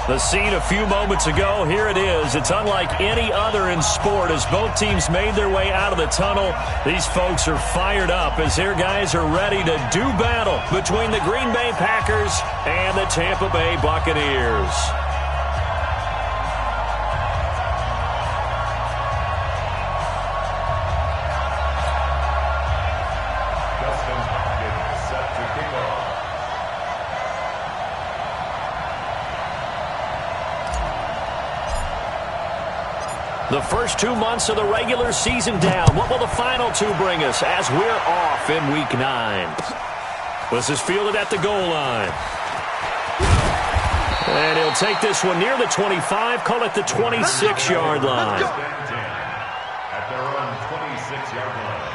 The scene a few moments ago, here it is. It's unlike any other in sport as both teams made their way out of the tunnel. These folks are fired up as their guys are ready to do battle between the Green Bay Packers and the Tampa Bay Buccaneers. The first 2 months of the regular season down. What will the final two bring us as we're off in Week 9? This is fielded at the goal line. And he'll take this one near the 25, call it the 26-yard line. At their own 26-yard line.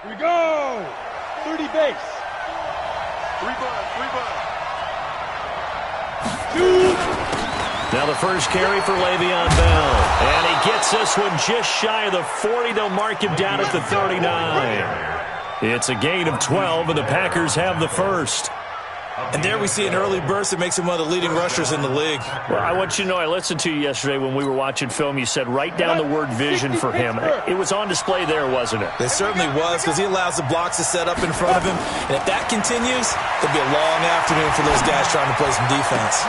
Here we go! 30 base. 3 bud. Now the first carry for Le'Veon Bell. And he gets this one just shy of the 40. They'll mark him down at the 39. It's a gain of 12, and the Packers have the first. And there we see an early burst that makes him one of the leading rushers in the league. Well, I want you to know, I listened to you yesterday when we were watching film. You said write down the word vision for him. It was on display there, wasn't it? It certainly was, because he allows the blocks to set up in front of him. And if that continues, it'll be a long afternoon for those guys trying to play some defense.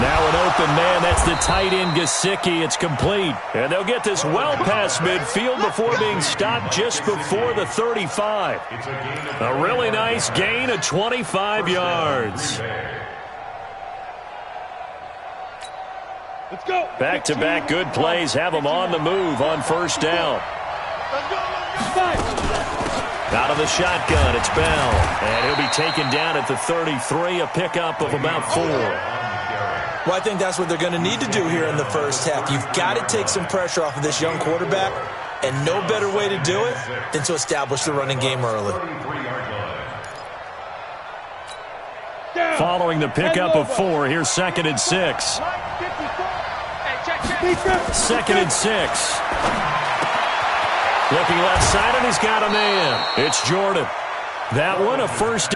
Now an open man, that's the tight end Gesicki. It's complete. And they'll get this well past midfield before being stopped just before the 35. A really nice gain of 25 yards. Let's go. Back-to-back good plays have them on the move on first down. Out of the shotgun, it's Bell. And he'll be taken down at the 33, a pickup of about 4. Well, I think that's what they're going to need to do here in the first half. You've got to take some pressure off of this young quarterback, and no better way to do it than to establish the running game early. Following the pickup of 4, here's 2nd and 6. 2nd and 6. Looking left side, and he's got a man. It's Jordan. That one, a first.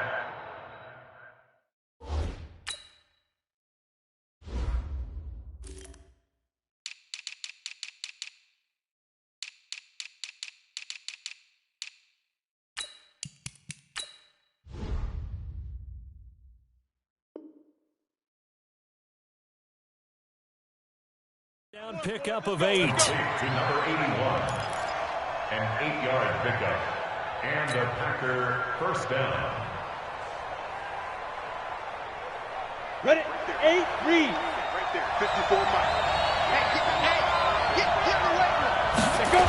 Down pickup of 8. To number 81. An 8-yard pickup. And the Packer first down. Ready? 8, read. Right there, 54 miles. Get away. Let's go.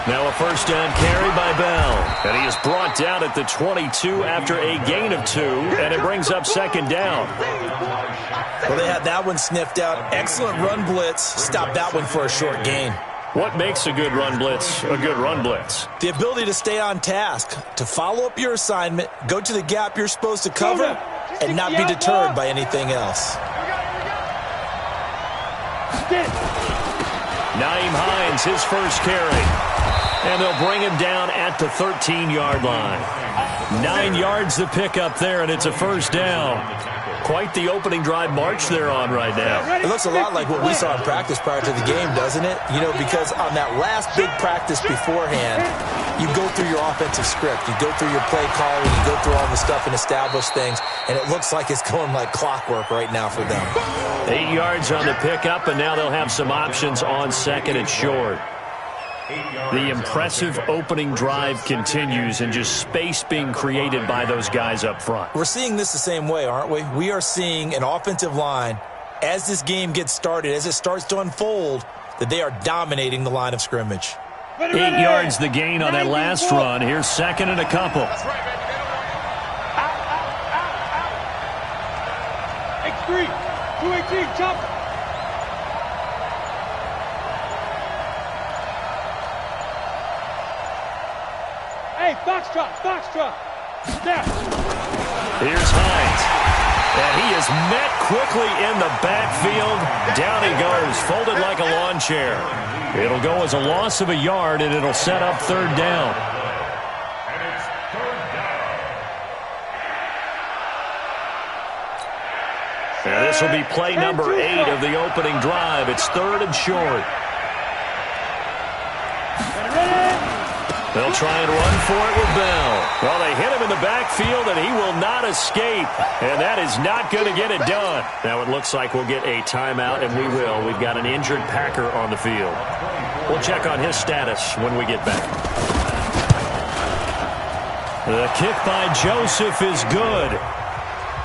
Now a first down carry by Bell. And he is brought down at the 22 after a gain of 2. And it brings up 2nd down. Well, they had that one sniffed out. Excellent run blitz. Stop that one for a short gain. What makes a good run blitz a good run blitz? The ability to stay on task, to follow up your assignment, go to the gap you're supposed to cover, and not be deterred by anything else. Nyheim Hines, his first carry. And they'll bring him down at the 13-yard line. 9 yards to pick up there, and it's a first down. Quite quite the opening drive march they're on right now. It looks a lot like what we saw in practice prior to the game, doesn't it? You know, because on that last big practice beforehand, you go through your offensive script. You go through your play calling. You go through all the stuff and establish things. And it looks like it's going like clockwork right now for them. 8 yards on the pickup, and now they'll have some options on second and short. The impressive opening drive continues, and just space being created by those guys up front. We're seeing this the same way, aren't we? We are seeing an offensive line, as this game gets started, as it starts to unfold, that they are dominating the line of scrimmage. 8 yards the gain on that last run. Here's second and a couple. X3, 218, chop. Hey, foxtrot. Step. Here's Hines. And he is met quickly in the backfield. Down he goes, folded like a lawn chair. It'll go as a loss of a yard, and it'll set up third down. And it's third down. And this will be play number 8 of the opening drive. It's third and short. They'll try and run for it with Bell. Well, they hit him in the backfield, and he will not escape. And that is not going to get it done. Now it looks like we'll get a timeout, and we will. We've got an injured Packer on the field. We'll check on his status when we get back. The kick by Joseph is good.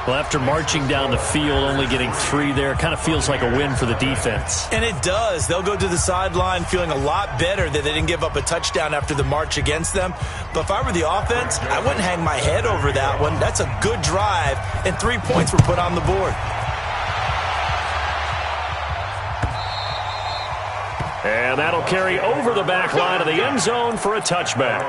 Well, after marching down the field, only getting 3 there, kind of feels like a win for the defense. And it does. They'll go to the sideline feeling a lot better that they didn't give up a touchdown after the march against them. But if I were the offense, I wouldn't hang my head over that one. That's a good drive, and 3 points were put on the board. And that'll carry over the back line of the end zone for a touchback.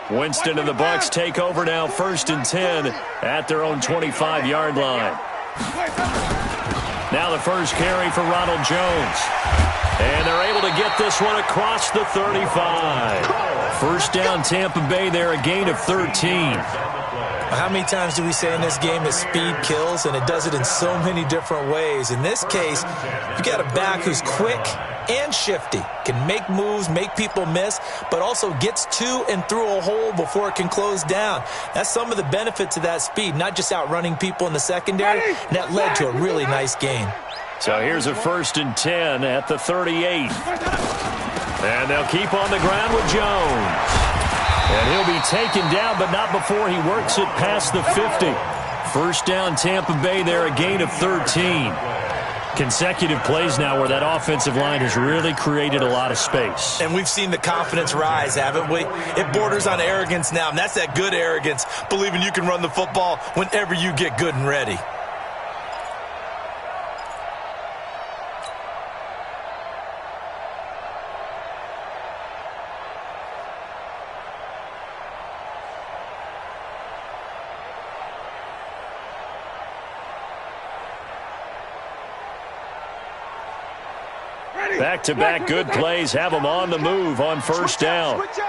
Winston and the Bucs take over now, 1st and 10 at their own 25-yard line. Now the first carry for Ronald Jones. And they're able to get this one across the 35. First down, Tampa Bay there, a gain of 13. How many times do we say in this game that speed kills, and it does it in so many different ways? In this case, you got a back who's quick and shifty, can make moves, make people miss, but also gets to and through a hole before it can close down. That's some of the benefits of that speed, not just outrunning people in the secondary, and that led to a really nice gain. So here's a 1st and 10 at the 38. And they'll keep on the ground with Jones. And he'll be taken down, but not before he works it past the 50. First down, Tampa Bay there, a gain of 13. Consecutive plays now where that offensive line has really created a lot of space. And we've seen the confidence rise, haven't we? It borders on arrogance now, and that's that good arrogance, believing you can run the football whenever you get good and ready. Back-to-back good plays have them on the move on first down. Working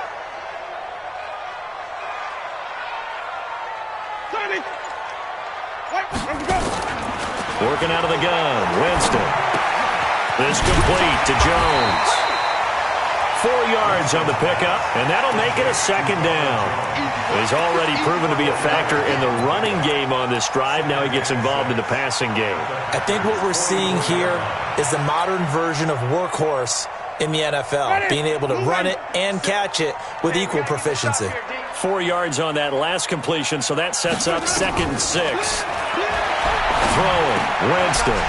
out of the gun, Winston. This complete to Jones. 4 yards on the pickup, and that'll make it a second down. He's already proven to be a factor in the running game on this drive. Now he gets involved in the passing game. I think what we're seeing here is the modern version of workhorse in the NFL, being able to run it and catch it with equal proficiency. 4 yards on that last completion, so that sets up 2nd and 6. Throwing, Winston.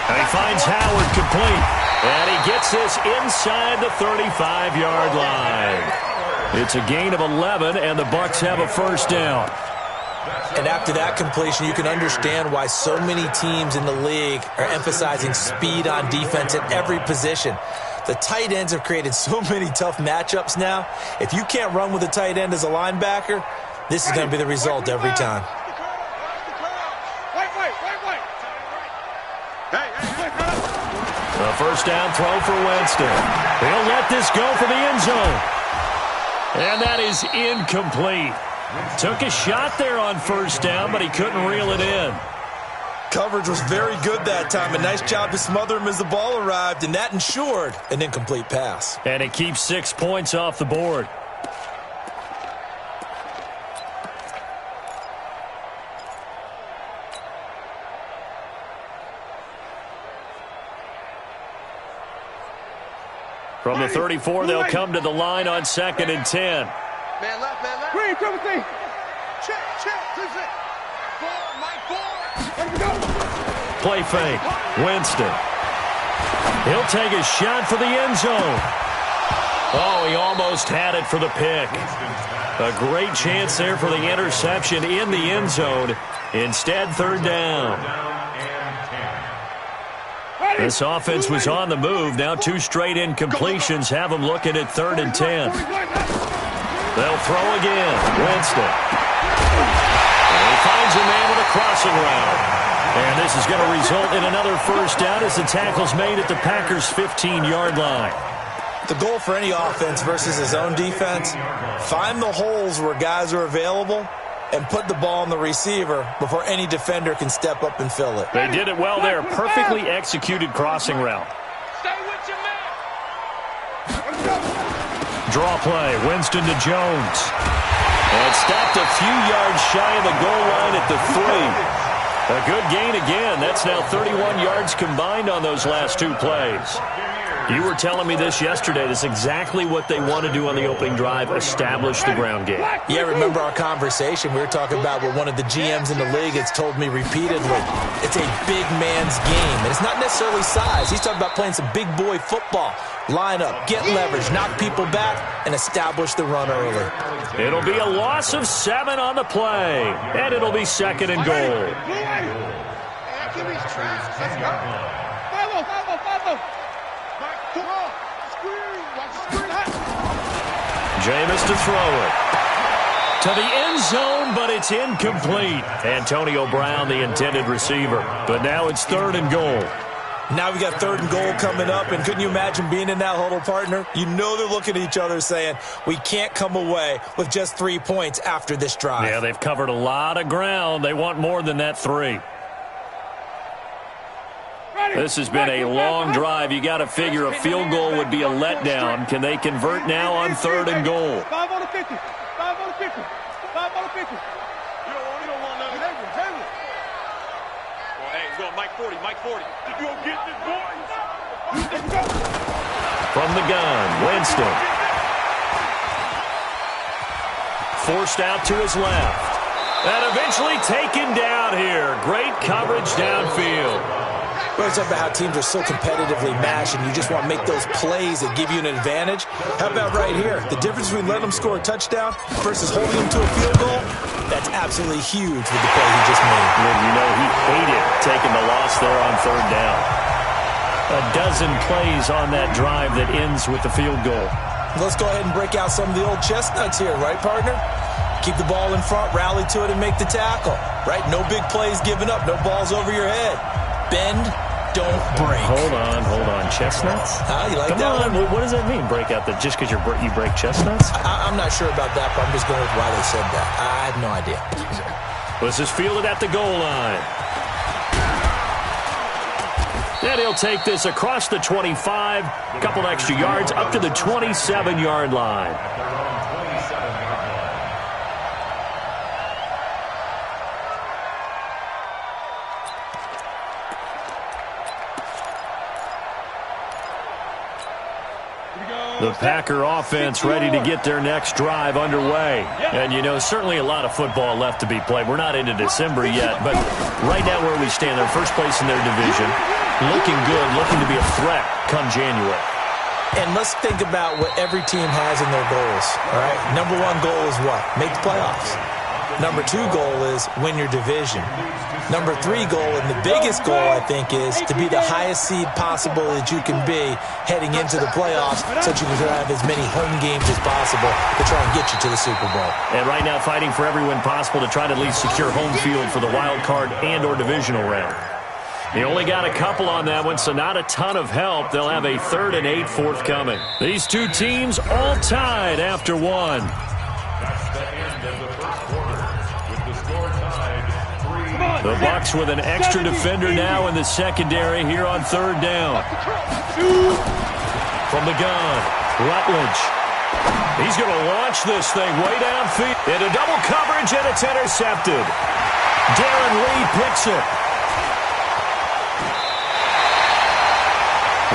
And he finds Howard complete. And he gets this inside the 35-yard line. It's a gain of 11, and the Bucs have a first down. And after that completion, you can understand why so many teams in the league are emphasizing speed on defense at every position. The tight ends have created so many tough matchups now. If you can't run with a tight end as a linebacker, this is going to be the result every time. A first down throw for Winston. He'll let this go for the end zone. And that is incomplete. Took a shot there on first down, but he couldn't reel it in. Coverage was very good that time. A nice job to smother him as the ball arrived, and that ensured an incomplete pass. And it keeps 6 points off the board. From the 34, they'll come to the line on 2nd and 10. Man left, man left. Green, come with me. Check, please. Play fake. Winston. He'll take a shot for the end zone. Oh, he almost had it for the pick. A great chance there for the interception in the end zone. Instead, 3rd down. This offense was on the move. Now 2 straight incompletions have them looking at 3rd and 10. They'll throw again. Winston. And he finds a man with a crossing route. And this is going to result in another first down as the tackle's made at the Packers' 15-yard line. The goal for any offense versus his own defense, find the holes where guys are available and put the ball on the receiver before any defender can step up and fill it. They did it well there. Perfectly executed crossing route. Stay with your man. Draw play. Winston to Jones. And stopped a few yards shy of the goal line at the 3. A good gain again. That's now 31 yards combined on those last 2 plays. You were telling me this yesterday. That's exactly what they want to do on the opening drive, establish the ground game. Yeah, remember our conversation. We were talking about what one of the GMs in the league has told me repeatedly. It's a big man's game, and it's not necessarily size. He's talking about playing some big boy football. Line up, get leverage, knock people back, and establish the run early. It'll be a loss of 7 on the play, and it'll be 2nd and goal. Jameis to throw it. To the end zone, but it's incomplete. Antonio Brown, the intended receiver. But now it's 3rd and goal. Now we got 3rd and goal coming up, and couldn't you imagine being in that huddle, partner? You know they're looking at each other saying, we can't come away with just 3 points after this drive. Yeah, they've covered a lot of ground. They want more than that 3. This has been a long drive. You got to figure a field goal would be a letdown. Can they convert now on 3rd and goal? 5 on the 50. 5 on the 50. 5 on the 50. You don't want nothing. Well, hey, he's going Mike 40. You gonna get this, boys? From the gun, Winston. Forced out to his left. And eventually taken down here. Great coverage downfield. We always talk about how teams are so competitively matched, and you just want to make those plays that give you an advantage. How about right here? The difference between letting them score a touchdown versus holding them to a field goal, that's absolutely huge with the play he just made. And you know he hated taking the loss there on 3rd down. A dozen plays on that drive that ends with the field goal. Let's go ahead and break out some of the old chestnuts here, right, partner? Keep the ball in front, rally to it, and make the tackle, right? No big plays given up, no balls over your head. Bend, don't break. Hold on. Chestnuts? You like Come that on. one? What does that mean, break out? That just because you break chestnuts? I'm not sure about that, but I'm just going with why they said that. I have no idea. This is fielded at the goal line. And he'll take this across the 25, a couple extra yards, up to the 27-yard line. The Packer offense ready to get their next drive underway. And, you know, certainly a lot of football left to be played. We're not into December yet, but right now where we stand, they're first place in their division. Looking good, looking to be a threat come January. And let's think about what every team has in their goals, all right? Number 1 goal is what? Make the playoffs. Number 2 goal is win your division. Number 3 goal, and the biggest goal, I think, is to be the highest seed possible that you can be heading into the playoffs so that you can have as many home games as possible to try and get you to the Super Bowl. And right now fighting for every win possible to try to at least secure home field for the wild card and or divisional round. He only got a couple on that one, so not a ton of help. They'll have a 3rd and 8 forthcoming. These two teams all tied after one. That's the end of the first quarter with the score tied 3. The Bucs with an extra defender now in the secondary here on 3rd down. From the gun, Rutledge. He's going to launch this thing way downfield. Into double coverage, and it's intercepted. Darren Lee picks it.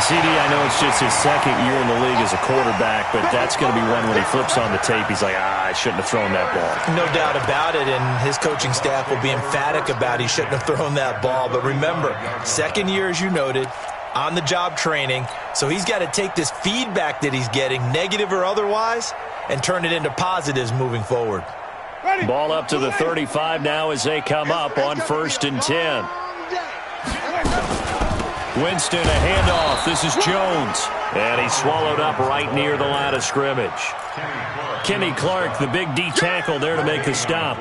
CD, I know it's just his 2nd year in the league as a quarterback, but that's going to be one when he flips on the tape. He's like, I shouldn't have thrown that ball. No doubt about it, and his coaching staff will be emphatic about he shouldn't have thrown that ball. But remember, 2nd year, as you noted, on-the-job training, so he's got to take this feedback that he's getting, negative or otherwise, and turn it into positives moving forward. Ball up to the 35 now as they come up on 1st and 10. Winston, a handoff. This is Jones. And he's swallowed up right near the line of scrimmage. Kenny Clark, the big D tackle there to make the stop.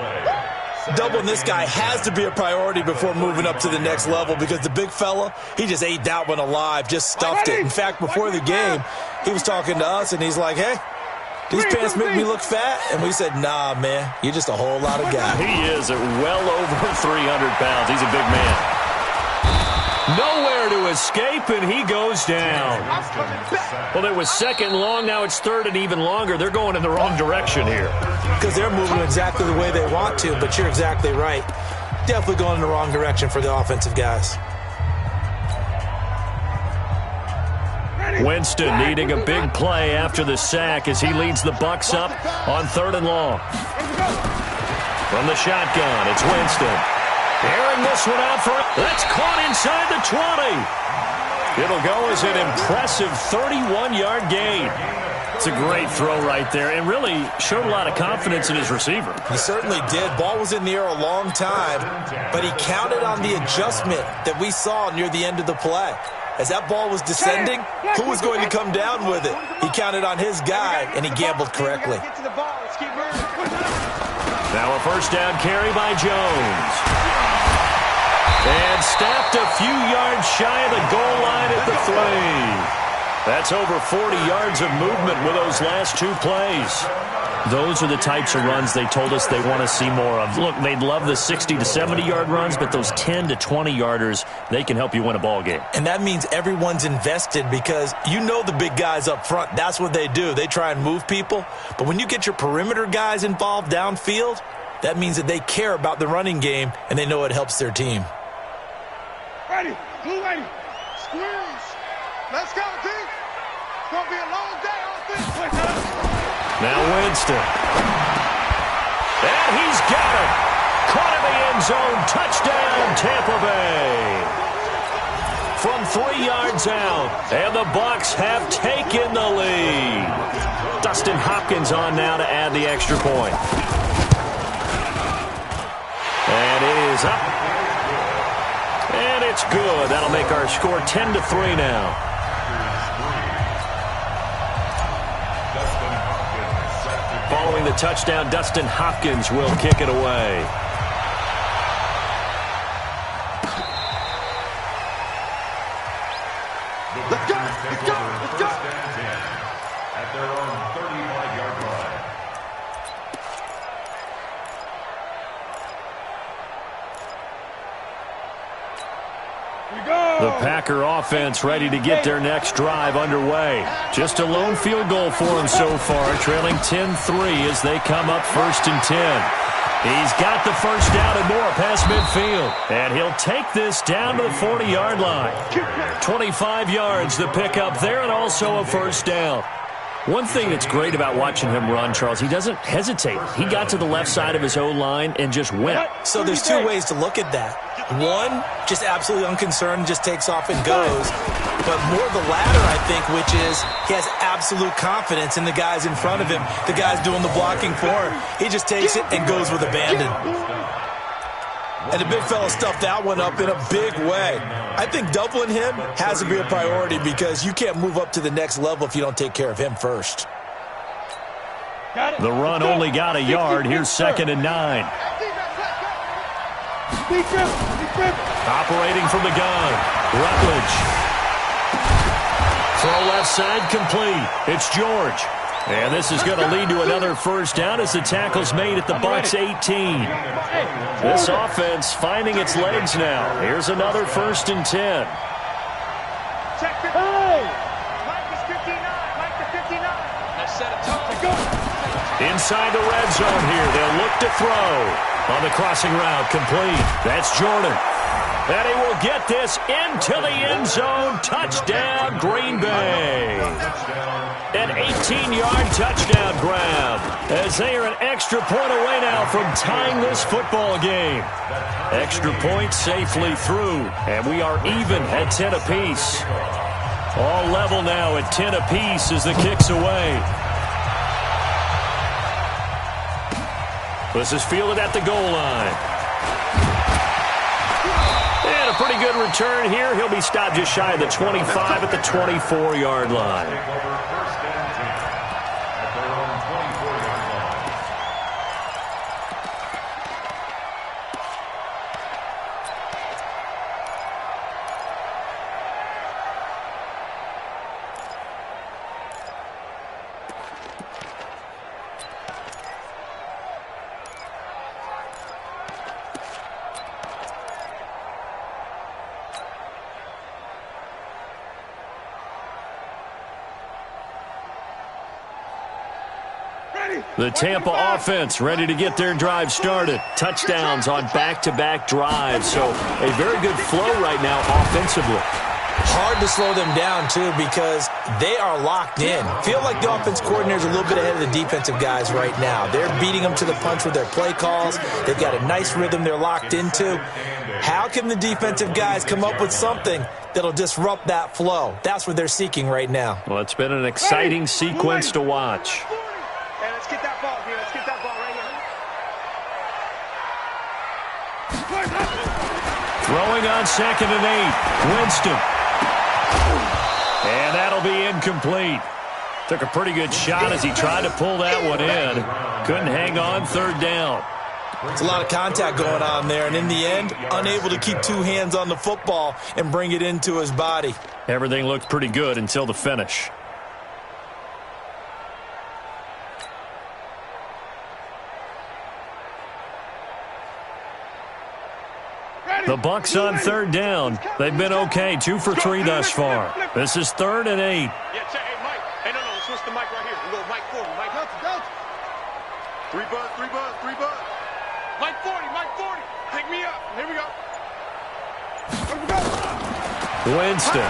Doubling this guy has to be a priority before moving up to the next level because the big fella, he just ate that one alive, just stuffed it. In fact, before the game, he was talking to us, and he's like, hey, these pants make me look fat? And we said, nah, man, you're just a whole lot of guy. He is at well over 300 pounds. He's a big man. Nowhere to escape, and he goes down. Well, it was 2nd long. Now it's 3rd and even longer. They're going in the wrong direction here. Because they're moving exactly the way they want to, but you're exactly right. Definitely going in the wrong direction for the offensive guys. Winston needing a big play after the sack as he leads the Bucs up on 3rd and long. From the shotgun, it's Winston. Airing this one out for it. That's caught inside the 20. It'll go as an impressive 31-yard gain. It's a great throw right there and really showed a lot of confidence in his receiver. He certainly did. Ball was in the air a long time, but he counted on the adjustment that we saw near the end of the play. As that ball was descending, who was going to come down with it? He counted on his guy, and he gambled correctly. Now a 1st down carry by Jones. And snapped a few yards shy of the goal line at the 3. That's over 40 yards of movement with those last 2 plays. Those are the types of runs they told us they want to see more of. Look, they'd love the 60 to 70-yard runs, but those 10 to 20-yarders, they can help you win a ball game. And that means everyone's invested because you know the big guys up front. That's what they do. They try and move people. But when you get your perimeter guys involved downfield, that means that they care about the running game, and they know it helps their team. Ready, blue ready, squeeze. Let's go, D. It's going to be a long day on this. Now Winston. And he's got it. Caught in the end zone. Touchdown, Tampa Bay. From 3 yards out. And the Bucs have taken the lead. Dustin Hopkins on now to add the extra point. And it is up. And it's good. That'll make our score 10-3 now. Following the touchdown, Dustin Hopkins will kick it away. Let's go, let's go, let's go. At their own 35-yard line. The Packer offense ready to get their next drive underway. Just a lone field goal for them so far, trailing 10-3 as they come up 1st and 10. He's got the 1st down and more past midfield. And he'll take this down to the 40-yard line. 25 yards the pickup there and also a 1st down. One thing that's great about watching him run, Charles, he doesn't hesitate. He got to the left side of his O-line and just went. So there's two ways to look at that. One, just absolutely unconcerned, just takes off and goes. But more the latter, I think, which is he has absolute confidence in the guys in front of him, the guys doing the blocking for him. He just takes it and goes with abandon. And the big fella stuffed that one up in a big way. I think doubling him has to be a priority because you can't move up to the next level if you don't take care of him first. The run only got a yard. Here's 2nd and 9. Operating from the gun, Rutledge. Throw left side complete. It's George. And this is going to lead to another first down as the tackle's made at the Bucs 18. This offense finding its legs now. Here's another 1st and 10. Check it. Mike is 59. Mike is 59. Let's set a tone. Inside the red zone here. They'll look to throw. On the crossing route, complete. That's Jordan. And he will get this into the end zone. Touchdown, Green Bay. An 18-yard touchdown grab as they are an extra point away now from tying this football game. Extra point safely through, and we are even at 10 apiece. All level now at 10 apiece as the kick's away. This is fielded at the goal line. And a pretty good return here. He'll be stopped just shy of the 25 at the 24-yard line. The Tampa offense ready to get their drive started. Touchdowns on back-to-back drives. So a very good flow right now offensively. Hard to slow them down, too, because they are locked in. Feel like the offense coordinator's a little bit ahead of the defensive guys right now. They're beating them to the punch with their play calls. They've got a nice rhythm they're locked into. How can the defensive guys come up with something that'll disrupt that flow? That's what they're seeking right now. Well, it's been an exciting sequence to watch. Let's get that ball here. Let's get that ball right here. Throwing on 2nd and 8. Winston. And that'll be incomplete. Took a pretty good shot as he tried to pull that one in. Couldn't hang on 3rd down. It's a lot of contact going on there, and in the end, unable to keep two hands on the football and bring it into his body. Everything looked pretty good until the finish. The Bucs on 3rd down. They've been okay, 2 for 3 thus far. This is 3rd and 8. Yeah, check. Hey, Mike. Hey, no, let's switch the mic right here. We'll go Mike 40. Mike. Go. 3 buzz. Mike 40. Pick me up. Here we go. Winston.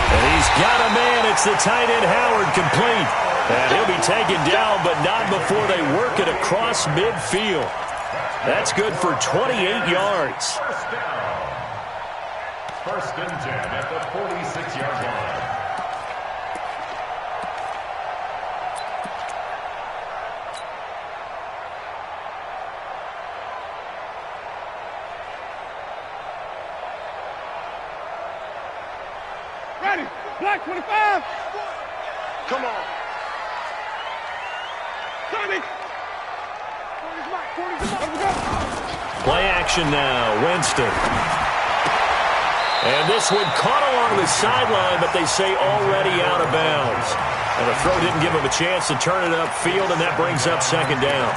And he's got a man. It's the tight end Howard, complete. And he'll be taken down, but not before they work it across midfield. That's good for 28 yards. First down. 1st and 10 at the 46-yard line. Ready. Black 25. Come on. Tommy. Play action now. Winston. And this one caught along the sideline, but they say already out of bounds. And the throw didn't give him a chance to turn it upfield, and that brings up 2nd down.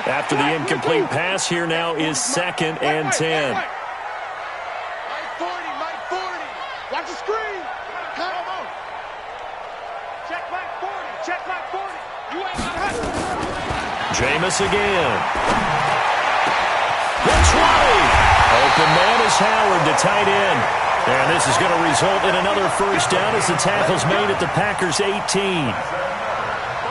After the incomplete pass, here now is 2nd and 10. Mike 40. Watch the screen. Come on. Check Mike 40. You ain't got it. Jameis again. The 20. Open man is Howard to tight end. And this is going to result in another first down as the tackle's made at the Packers' 18.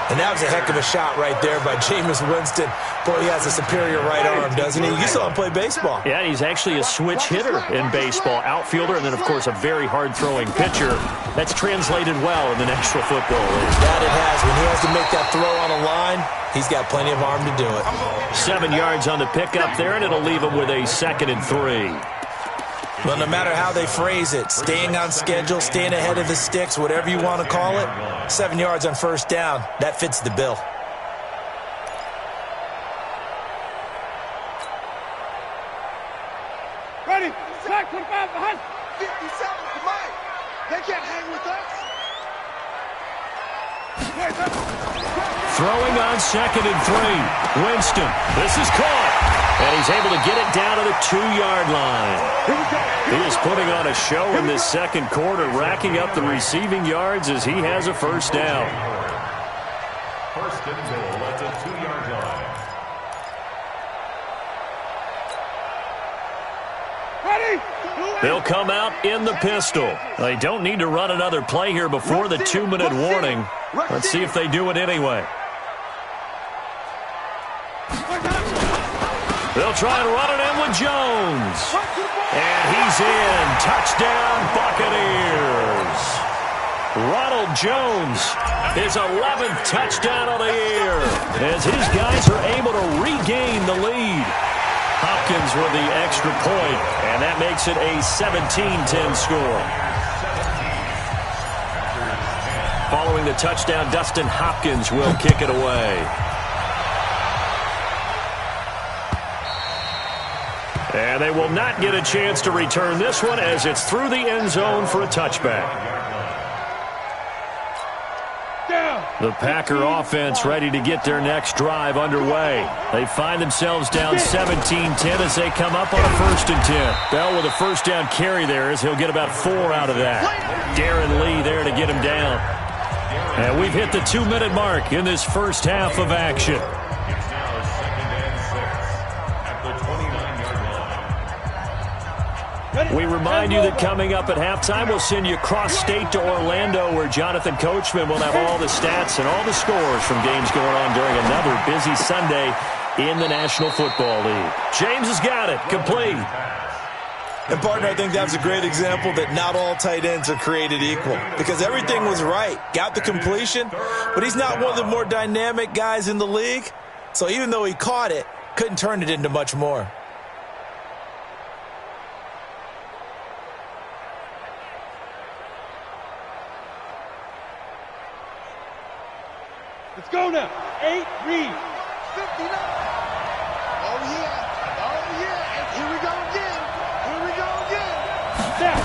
And that was a heck of a shot right there by Jameis Winston. Boy, he has a superior right arm, doesn't he? You saw him play baseball. Yeah, he's actually a switch hitter in baseball. Outfielder, and then, of course, a very hard-throwing pitcher. That's translated well in the National Football League. That it has. When he has to make that throw on a line, he's got plenty of arm to do it. 7 yards on the pickup there, and it'll leave him with a 2nd and 3. Well, no matter how they phrase it, staying on schedule, staying ahead of the sticks, whatever you want to call it, 7 yards on first down, that fits the bill. Ready, sack, 25 behind. 57, come on. They can't hang with us. Throwing on 2nd and 3. Winston, this is caught. And he's able to get it down to the 2-yard line. He is putting on a show in this second quarter, racking up the receiving yards as he has a first down. First and goal at the 2-yard line. Ready? They'll come out in the pistol. They don't need to run another play here before the 2-minute warning. Let's see if they do it anyway. They'll try and run it in with Jones. And he's in. Touchdown, Buccaneers. Ronald Jones, his 11th touchdown of the year, as his guys are able to regain the lead. Hopkins with the extra point, and that makes it a 17-10 score. Following the touchdown, Dustin Hopkins will kick it away. And they will not get a chance to return this one as it's through the end zone for a touchback. The Packer offense ready to get their next drive underway. They find themselves down 17-10 as they come up on a 1st and 10. Bell with a first down carry there as he'll get about 4 out of that. Darren Lee there to get him down. And we've hit the 2-minute mark in this first half of action. We remind you that coming up at halftime, we'll send you cross-state to Orlando, where Jonathan Coachman will have all the stats and all the scores from games going on during another busy Sunday in the National Football League. James has got it, complete. And, partner, I think that was a great example that not all tight ends are created equal, because everything was right. Got the completion, but he's not one of the more dynamic guys in the league. So even though he caught it, couldn't turn it into much more. Let's go now. 8, read. 59. Oh, yeah. Oh, yeah. And here we go again. Here we go again. Step.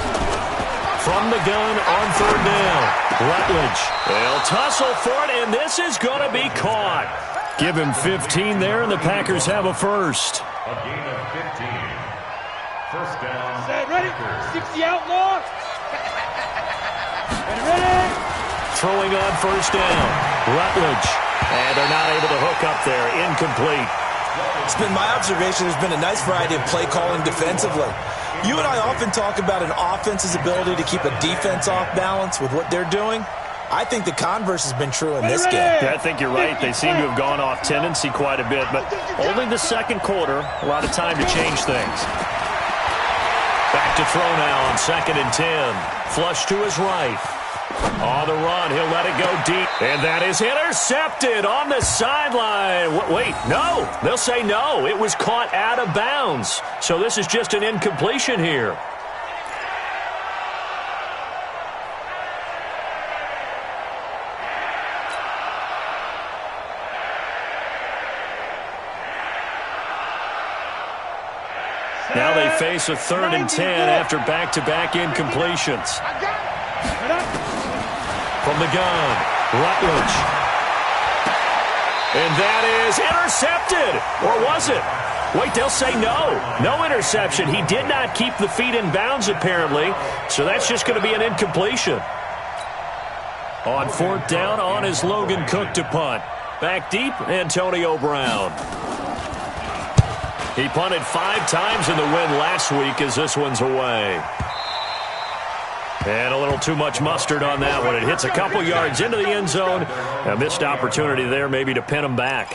From the gun on 3rd down. Rutledge. They'll tussle for it, and this is going to be caught. Give him 15 there, and the Packers have a first. A gain of 15. First down. Set, ready? 60 outlaw. Ready? Throwing on 1st down. Rutledge. And they're not able to hook up there. Incomplete. It's been my observation there's been a nice variety of play calling defensively. You and I often talk about an offense's ability to keep a defense off balance with what they're doing. I think the converse has been true in this game. Yeah, I think you're right. They seem to have gone off tendency quite a bit, but only the second quarter, a lot of time to change things. Back to throw now on 2nd and 10. Flush to his right. On the run, he'll let it go deep. And that is intercepted on the sideline. Wait, no. They'll say no. It was caught out of bounds. So this is just an incompletion here. Now they face a 3rd and 10 after back-to-back incompletions. From the gun, Rutledge. And that is intercepted. Or was it? Wait, they'll say no. No interception. He did not keep the feet in bounds, apparently. So that's just going to be an incompletion. On 4th down, on is Logan Cook to punt. Back deep, Antonio Brown. He punted 5 times in the win last week as this one's away. And a little too much mustard on that one. It hits a couple yards into the end zone. A missed opportunity there maybe to pin him back.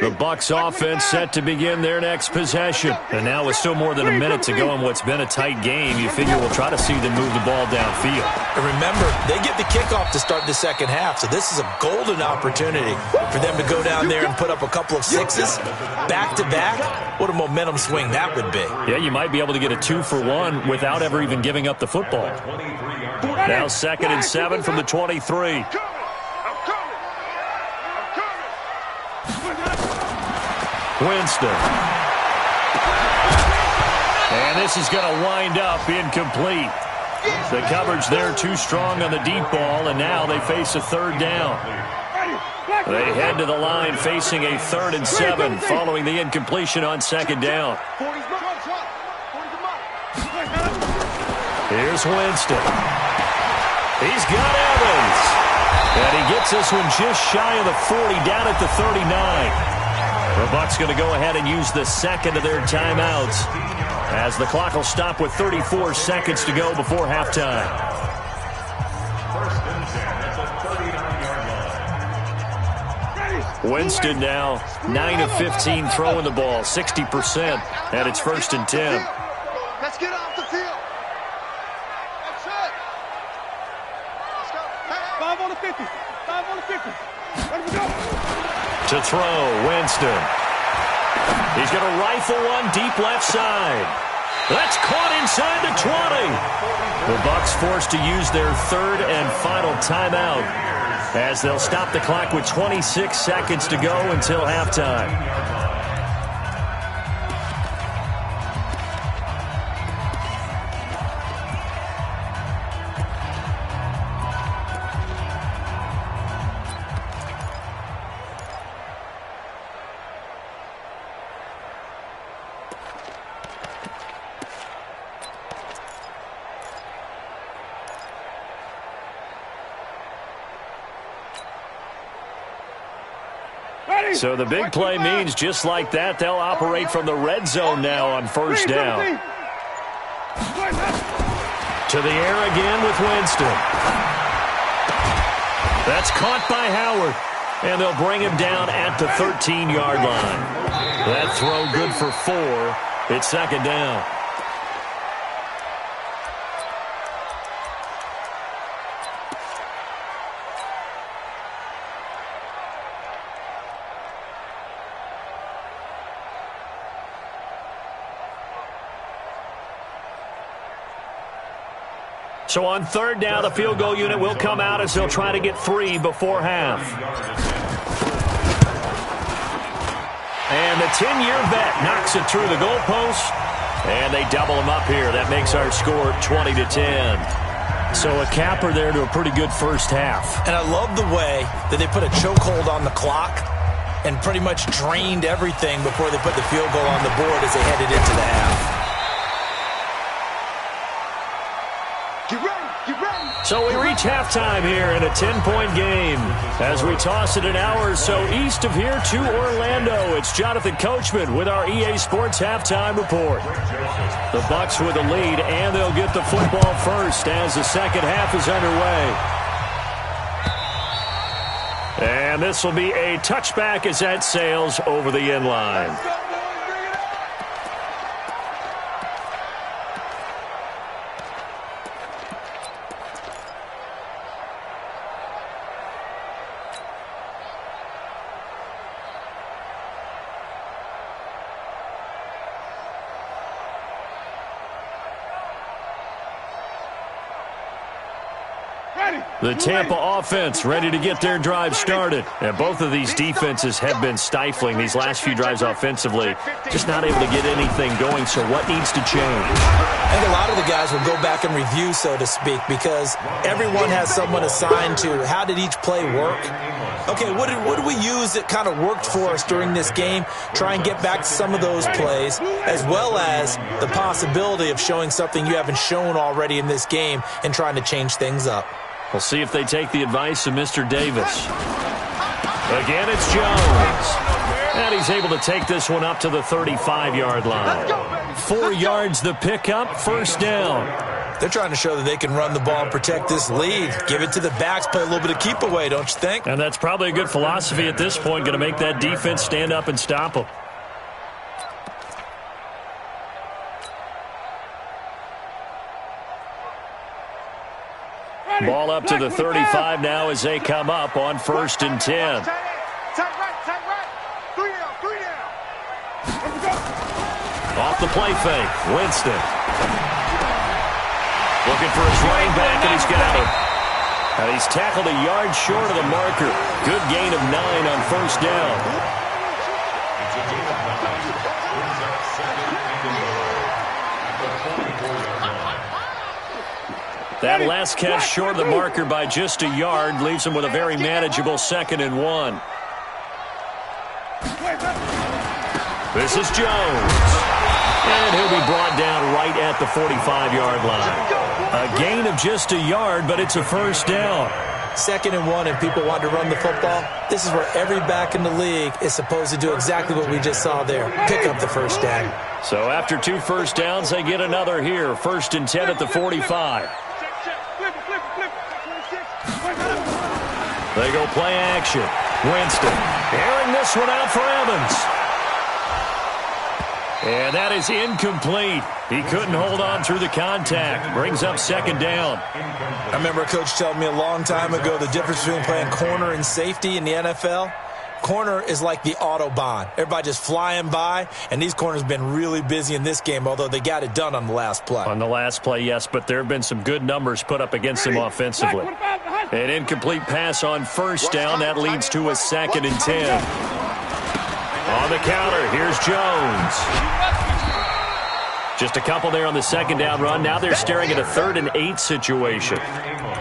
The Bucs offense set to begin their next possession. And now with still more than a minute to go in what's been a tight game, you figure we'll try to see them move the ball downfield. And remember, they get the kickoff to start the second half, so this is a golden opportunity for them to go down there and put up a couple of sixes back-to-back. What a momentum swing that would be. Yeah, you might be able to get a 2-for-1 without ever even giving up the football. Now 2nd and 7 from the 23. Winston. And this is going to wind up incomplete. The coverage there too strong on the deep ball, and now they face a 3rd down. They head to the line facing a 3rd and 7 following the incompletion on 2nd down. Here's Winston. He's got Evans. And he gets this one just shy of the 40, down at the 39. The Bucs going to go ahead and use the 2nd of their timeouts as the clock will stop with 34 seconds to go before halftime. 1st and 10 at the 39-yard line. Winston now 9 of 15 throwing the ball, 60%, and it's 1st and 10. Let's get off the field. That's it. Let's go. 5 on the 50. 5 on the 50. Let me go. To throw, Winston. He's going to rifle one deep left side. That's caught inside the 20. The Bucs forced to use their 3rd and final timeout as they'll stop the clock with 26 seconds to go until halftime. So the big play means just like that, they'll operate from the red zone now on 1st down. To the air again with Winston. That's caught by Howard. And they'll bring him down at the 13-yard line. That throw good for 4. It's 2nd down. So on 3rd down, the field goal unit will come out as they'll try to get 3 before half. And the 10-year vet knocks it through the goalpost, and they double him up here. That makes our score 20-10. So a capper there to a pretty good first half. And I love the way that they put a chokehold on the clock and pretty much drained everything before they put the field goal on the board as they headed into the half. So we reach halftime here in a 10-point game. As we toss it an hour or so east of here to Orlando, it's Jonathan Coachman with our EA Sports Halftime Report. The Bucs with the lead, and they'll get the football first as the second half is underway. And this will be a touchback as that sails over the end line. The Tampa offense ready to get their drive started. And both of these defenses have been stifling these last few drives offensively. Just not able to get anything going, so what needs to change? I think a lot of the guys will go back and review, so to speak, because everyone has someone assigned to how did each play work. Okay, what did we use that kind of worked for us during this game? Try and get back to some of those plays, as well as the possibility of showing something you haven't shown already in this game and trying to change things up. We'll see if they take the advice of Mr. Davis. Again, it's Jones. And he's able to take this one up to the 35-yard line. 4 yards the pickup, first down. They're trying to show that they can run the ball and protect this lead. Give it to the backs, play a little bit of keep away, don't you think? And that's probably a good philosophy at this point, going to make that defense stand up and stop them. Ball up to the 35 now as they come up on 1st and 10. Off the play fake, Winston. Looking for his running back, and he's got him. And he's tackled a yard short of the marker. Good gain of 9 on 1st down. That last catch short of the marker by just a yard leaves him with a very manageable 2nd and 1. This is Jones. And he'll be brought down right at the 45-yard line. A gain of just a yard, but it's a 1st down. 2nd and 1, and people want to run the football. This is where every back in the league is supposed to do exactly what we just saw there. Pick up the 1st down. So after 2 first downs, they get another here. 1st and 10 at the 45. They go play action. Winston airing this one out for Evans. And that is incomplete. He couldn't hold on through the contact. Brings up 2nd down. I remember a coach telling me a long time ago the difference between playing corner and safety in the NFL. Corner is like the Autobahn. Everybody just flying by, and these corners have been really busy in this game, although they got it done on the last play. On the last play, yes, but there have been some good numbers put up against them offensively. An incomplete pass on 1st down. That leads to a 2nd and 10. On the counter, here's Jones. Just a couple there on the 2nd down run. Now they're staring at a 3rd and 8 situation.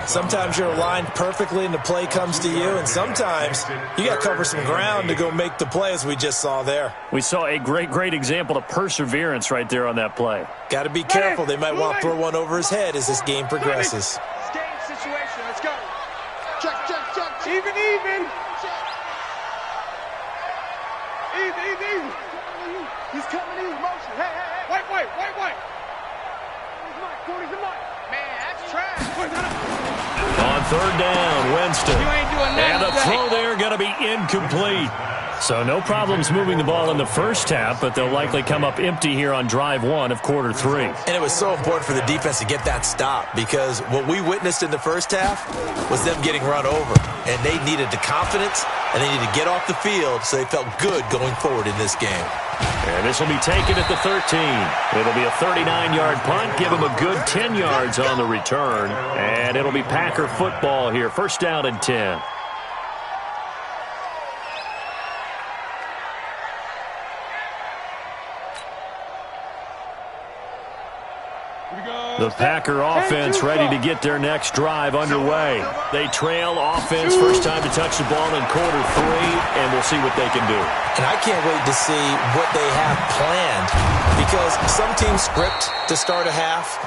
Sometimes you're aligned perfectly and the play comes to you, and sometimes you got to cover some ground to go make the play, as we just saw there. We saw a great example of perseverance right there on that play. Got to be careful. They might want to throw one over his head as this game progresses. Game situation. Let's go. Check. Even. Even. He's coming in motion. Hey. White. He's the mic. Man, that's trash. On 3rd down, Winston. You ain't doing nothing. And the throw there going to be incomplete. So no problems moving the ball in the first half, but they'll likely come up empty here on drive 1 of quarter 3. And it was so important for the defense to get that stop, because what we witnessed in the first half was them getting run over. And they needed the confidence, and they needed to get off the field so they felt good going forward in this game. And this will be taken at the 13. It'll be a 39-yard punt. Give them a good 10 yards on the return. And it'll be Packer football here. 1st down and 10. The Packer offense ready to get their next drive underway. They trail offense, first time to touch the ball in quarter 3, and we'll see what they can do. And I can't wait to see what they have planned, because some teams script to start a half.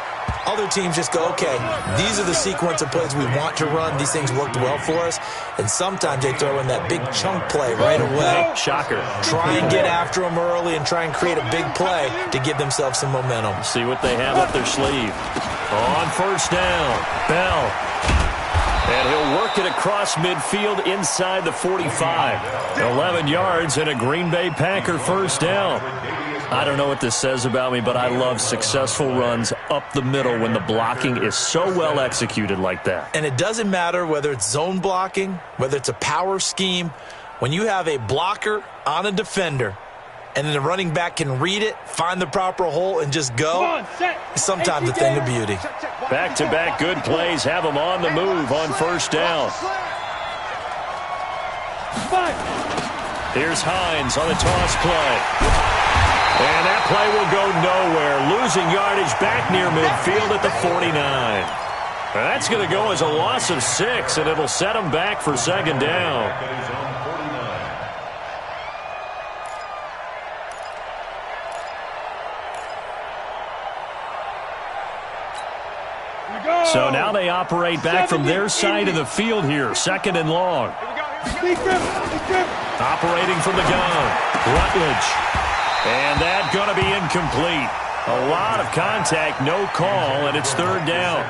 Other teams just go, okay, these are the sequence of plays we want to run. These things worked well for us. And sometimes they throw in that big chunk play right away. Shocker. Try and get after them early and try and create a big play to give themselves some momentum. See what they have up their sleeve. On 1st down, Bell. And he'll work it across midfield inside the 45. 11 yards and a Green Bay Packer 1st down. I don't know what this says about me, but I love successful runs up the middle when the blocking is so well executed like that. And it doesn't matter whether it's zone blocking, whether it's a power scheme. When you have a blocker on a defender, and then the running back can read it, find the proper hole, and just go, it's sometimes a thing of beauty. Back-to-back good plays have them on the move on first down. Here's Hines on the toss play. And that play will go nowhere. Losing yardage back near midfield at the 49. That's going to go as a loss of 6, and it'll set them back for second down. So now they operate back from their side of the field here. Second and long. Operating from the gun. Rutledge. And that's going to be incomplete. A lot of contact, no call, and it's third down.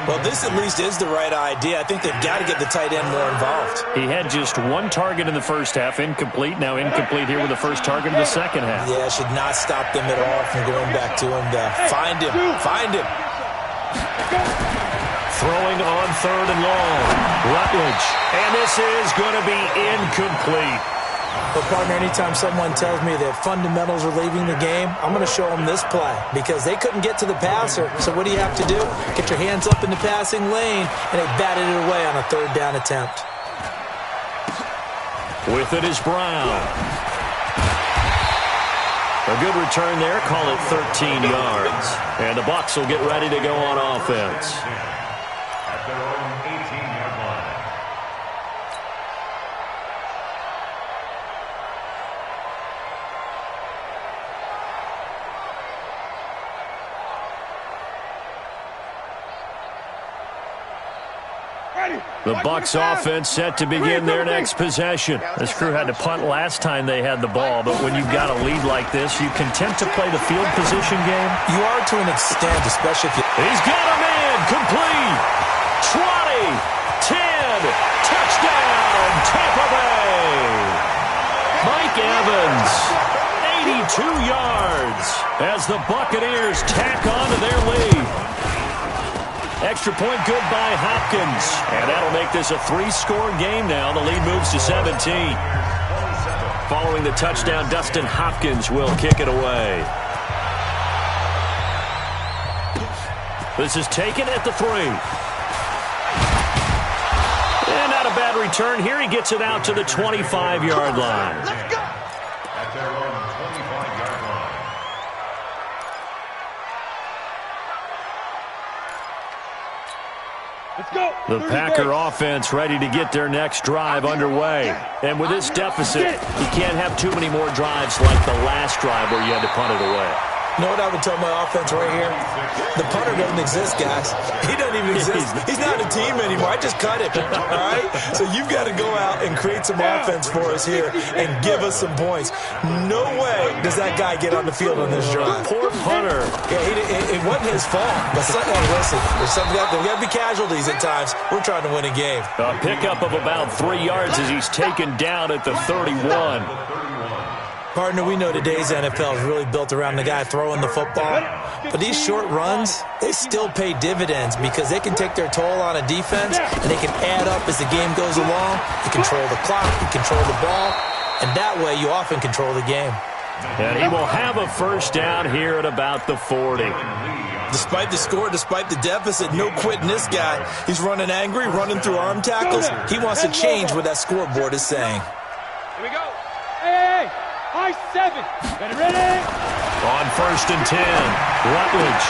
Well, this at least is the right idea. I think they've got to get the tight end more involved. He had just one target in the first half, incomplete. Now incomplete here with the first target in the second half. Yeah, should not stop them at all from going back to him. Find him. Find him. Throwing on third and long. Rutledge. And this is going to be incomplete. But, partner, anytime someone tells me that fundamentals are leaving the game, I'm going to show them this play because they couldn't get to the passer. So what do you have to do? Get your hands up in the passing lane, and they batted it away on a third down attempt. With it is Brown. A good return there. Call it 13 yards. And the Bucs will get ready to go on offense. At their own 18-yard line. The Bucs offense set to begin their next possession. This crew had to punt last time they had the ball, but when you've got a lead like this, you content to play the field position game? You are to an extent, especially if you... He's got a man, complete. 20, 10, touchdown, Tampa Bay. Mike Evans, 82 yards as the Buccaneers tack on to their lead. Extra point good by Hopkins. And that'll make this a 3-score game now. The lead moves to 17. Following the touchdown, Dustin Hopkins will kick it away. This is taken at the 3. And not a bad return here. He gets it out to the 25-yard line. Let's go. At their own 25-yard line. The Packer offense ready to get their next drive underway. And with this deficit, you can't have too many more drives like the last drive where you had to punt it away. You know what I would tell my offense right here? The punter doesn't exist, guys. He doesn't even exist. He's not a team anymore. I just cut him, all right? So you've got to go out and create some offense for us here and give us some points. No way does that guy get on the field on this drive. Poor punter. Yeah, it wasn't his fault. But listen, there's got to be casualties at times. We're trying to win a game. A pickup of about 3 yards as he's taken down at the 31. Partner, we know today's NFL is really built around the guy throwing the football. But these short runs, they still pay dividends because they can take their toll on a defense and they can add up as the game goes along. You control the clock, you control the ball, and that way you often control the game. And he will have a first down here at about the 40. Despite the score, despite the deficit, no quitting this guy. He's running angry, running through arm tackles. He wants to change what that scoreboard is saying. Here we go. Hey! High 7. Ready? On first and 10, Rutledge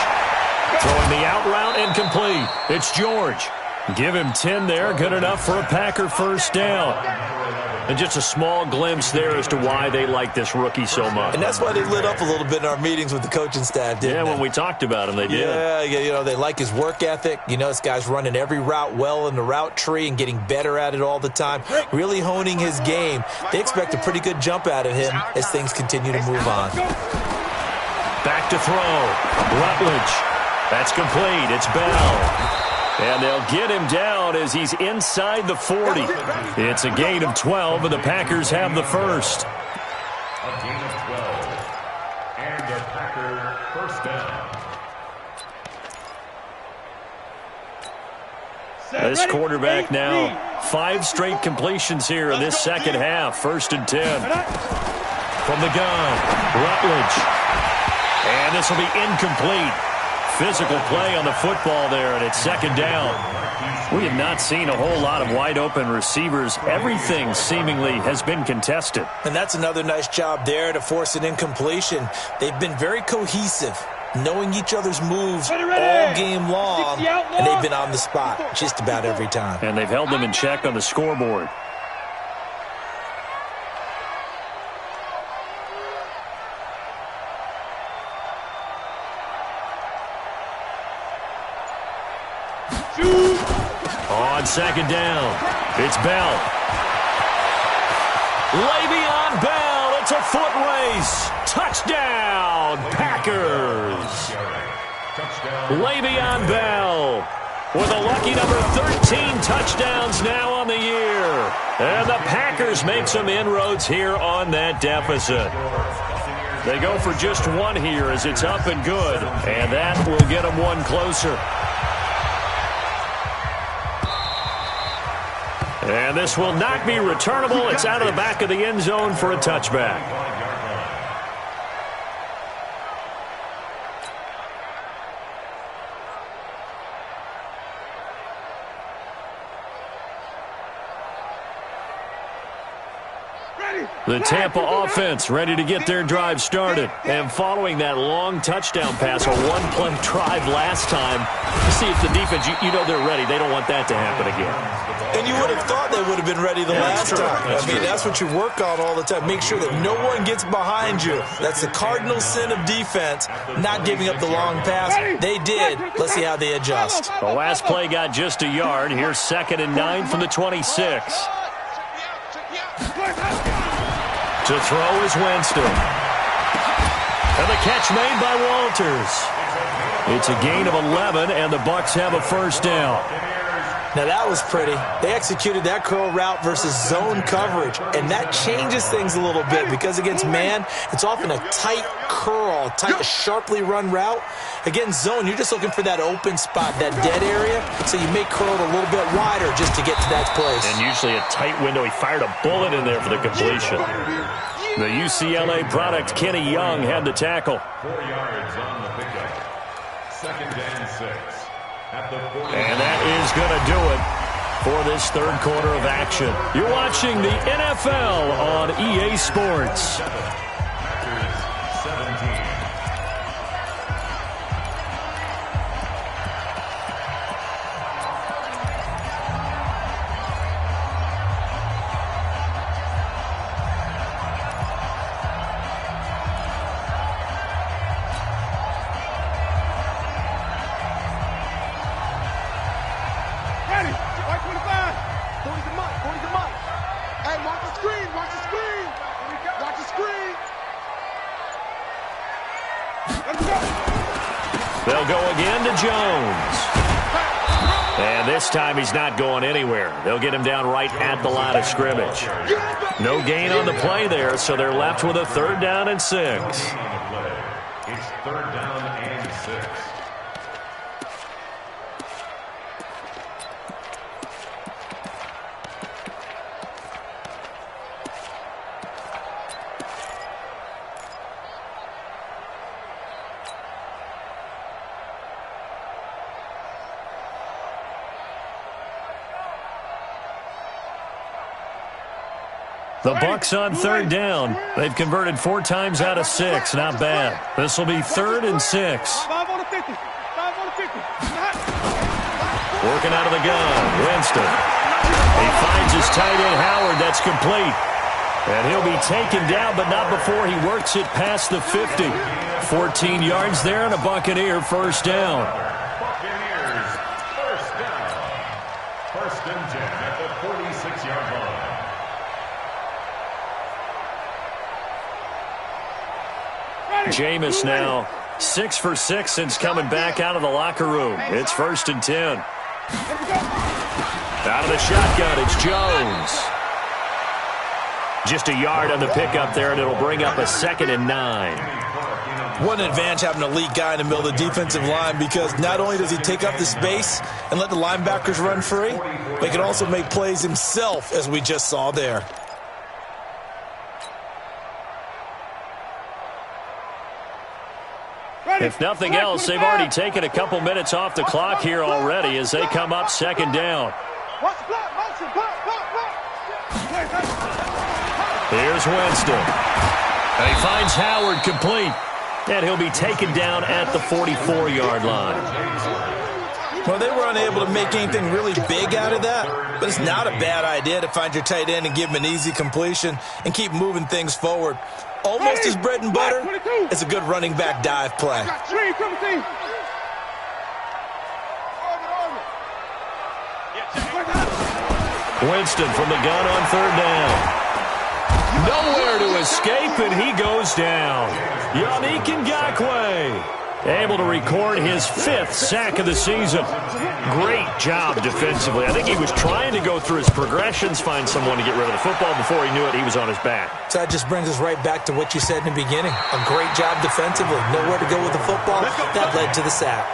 throwing the out route incomplete. It's George. Give him 10 there. Good enough for a Packer first down. And just a small glimpse there as to why they like this rookie so much. And that's why they lit up a little bit in our meetings with the coaching staff, didn't they? Yeah, when we talked about him, they did. Yeah, they like his work ethic. This guy's running every route well in the route tree and getting better at it all the time, really honing his game. They expect a pretty good jump out of him as things continue to move on. Back to throw. Rutledge. That's complete. It's Bell. And they'll get him down as he's inside the 40. It's a gain of 12, and the Packers have the first. A gain of 12. And the Packer first down. This quarterback now, 5 straight completions here in this second half. First and 10. from the gun. Rutledge. And this will be incomplete. Physical play on the football there, and it's second down. We have not seen a whole lot of wide-open receivers. Everything seemingly has been contested. And that's another nice job there to force an incompletion. They've been very cohesive, knowing each other's moves all game long, and they've been on the spot just about every time. And they've held them in check on the scoreboard. On second down, it's Bell. Le'Veon Bell, it's a foot race. Touchdown, Packers. Le'Veon Bell with a lucky number 13 touchdowns now on the year. And the Packers make some inroads here on that deficit. They go for just one here as it's up and good, and that will get them one closer. And this will not be returnable. It's out of the back of the end zone for a touchback. The Tampa offense ready to get their drive started. And following that long touchdown pass, a one-play drive last time, see if the defense, you know they're ready. They don't want that to happen again. And you would have thought they would have been ready the last time. I mean, that's what you work on all the time. Make sure that no one gets behind you. That's the cardinal sin of defense, not giving up the long pass. They did. Let's see how they adjust. The last play got just a yard. Here's 2nd and 9 from the 26. To throw is Winston. And the catch made by Walters. It's a gain of 11, and the Bucs have a first down. Now that was pretty. They executed that curl route versus zone coverage, and that changes things a little bit because against man, it's often a tight curl, tight, sharply run route. Against zone, you're just looking for that open spot, that dead area, so you make curl a little bit wider just to get to that place. And usually a tight window. He fired a bullet in there for the completion. The UCLA product, Kenny Young, had the tackle. 4 yards on the pickup. 2nd and 6. And that is going to do it for this third quarter of action. You're watching the NFL on EA Sports. Packers 17. They'll go again to Jones. And this time he's not going anywhere. They'll get him down right at the line of scrimmage. No gain on the play there, so they're left with a 3rd down and 6. It's 3rd down and 6. The Bucs on 3rd down. They've converted 4 times out of 6. Not bad. This will be 3rd and 6. 5 on the 50. 5 on the 50. Working out of the gun. Winston. He finds his tight end, Howard. That's complete. And he'll be taken down, but not before he works it past the 50. 14 yards there and a Buccaneer first down. Buccaneers first down. 1st and 10 at the 46-yard line. Jameis now 6 for 6 since coming back out of the locker room. It's 1st and 10. Out of the shotgun, it's Jones. Just a yard on the pickup there, and it'll bring up a 2nd and 9. What an advantage having an elite guy in the middle of the defensive line, because not only does he take up the space and let the linebackers run free, but he can also make plays himself, as we just saw there. If nothing else, they've already taken a couple minutes off the clock here already as they come up second down. Here's Winston. And he finds Howard complete. And he'll be taken down at the 44-yard line. Well, they were unable to make anything really big out of that, but it's not a bad idea to find your tight end and give him an easy completion and keep moving things forward. Almost his bread and butter is a good running back dive play. Winston from the gun on third down. Nowhere to escape, and he goes down. Yannick Ngakoue able to record his 5th sack of the season. Great job defensively. I think he was trying to go through his progressions, find someone to get rid of the football. Before he knew it, he was on his back. So that just brings us right back to what you said in the beginning. A great job defensively. Nowhere to go with the football. That led to the sack.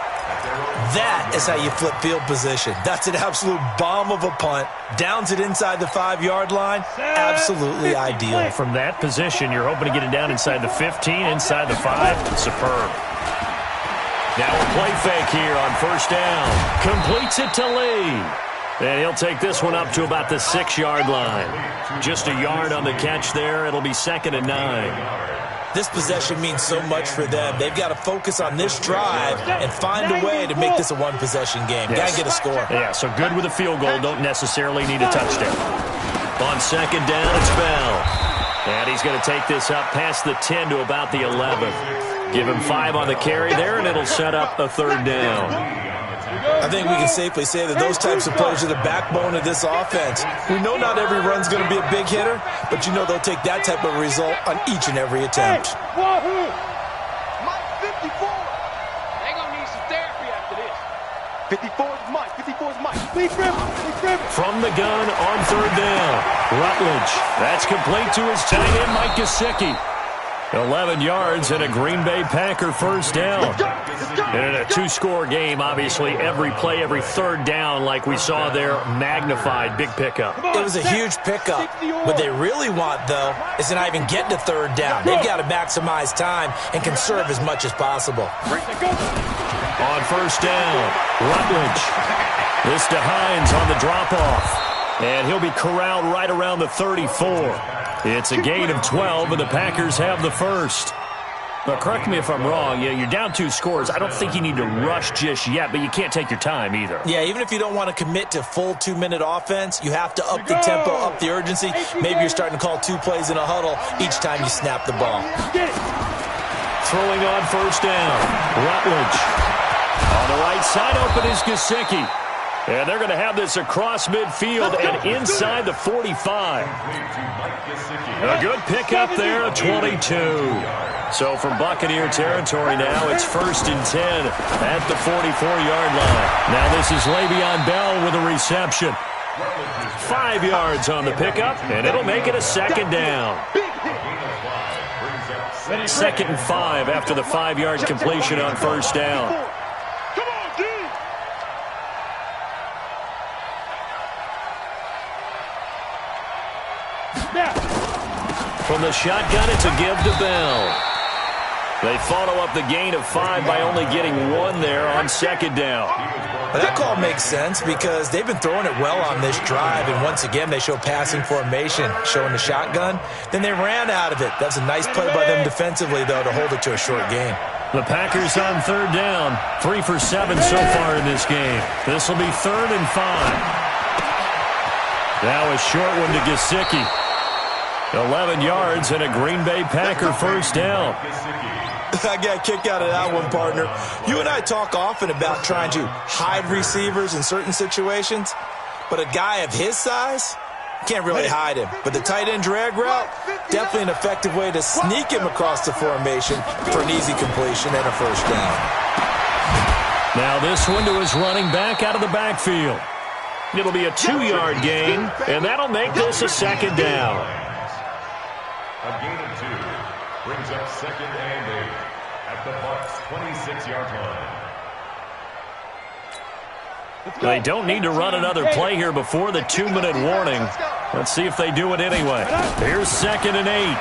That is how you flip field position. That's an absolute bomb of a punt. Downs it inside the 5-yard line. Absolutely ideal. From that position, you're hoping to get it down inside the 15, inside the 5. Superb. Now a play fake here on first down. Completes it to Lee. And he'll take this one up to about the 6-yard line. Just a yard on the catch there. It'll be 2nd and 9. This possession means so much for them. They've got to focus on this drive and find a way to make this a one-possession game. Yes. Got to get a score. Yeah, so good with a field goal. Don't necessarily need a touchdown. On 2nd down, it's Bell. And he's going to take this up past the 10 to about the 11. Give him 5 on the carry there, and it'll set up a 3rd down. I think we can safely say that those types of players are the backbone of this offense. We know not every run's going to be a big hitter, but you know they'll take that type of result on each and every attempt. Mike 54. They're going to need some therapy after this. 54 is Mike. 54 is Mike. From the gun on 3rd down. Rutledge. That's complete to his tight end, Mike Gesicki. 11 yards and a Green Bay Packer first down. And in a 2-score game, obviously, every play, every 3rd down, like we saw there, magnified. Big pickup. It was a huge pickup. What they really want, though, is to not even get to 3rd down. They've got to maximize time and conserve as much as possible. On first down, Rutledge. This to Hines on the drop-off. And he'll be corralled right around the 34. It's a gain of 12, and the Packers have the first. But correct me if I'm wrong. You're down 2 scores. I don't think you need to rush just yet, but you can't take your time either. Yeah, even if you don't want to commit to full 2-minute offense, you have to up the tempo, up the urgency. Maybe you're starting to call 2 plays in a huddle each time you snap the ball. Throwing on first down, Rutledge. On the right side, open is Gesicki. And they're going to have this across midfield and inside the 45. A good pickup there, 22. So from Buccaneer territory now, it's 1st and 10 at the 44-yard line. Now this is Le'Veon Bell with a reception. 5 yards on the pickup, and it'll make it a 2nd down. 2nd and 5 after the 5-yard completion on first down. From the shotgun, it's a give to Bell. They follow up the gain of 5 by only getting 1 there on 2nd down. Well, that call makes sense because they've been throwing it well on this drive, and once again they show passing formation, showing the shotgun. Then they ran out of it. That's a nice play by them defensively, though, to hold it to a short gain. The Packers on 3rd down, 3 for 7 so far in this game. This will be 3rd and 5. Now a short one to Gesicki. 11 yards and a Green Bay Packer first down. I got a kick out of that one, partner. You and I talk often about trying to hide receivers in certain situations, but a guy of his size, can't really hide him. But the tight end drag route, definitely an effective way to sneak him across the formation for an easy completion and a first down. Now this one to his running back out of the backfield. It'll be a 2-yard gain, and that'll make this a 2nd down. A gain of 2 brings up 2nd and 8 at the Bucs' 26-yard line. They don't need to run another play here before the 2-minute warning. Let's see if they do it anyway. Here's 2nd and 8.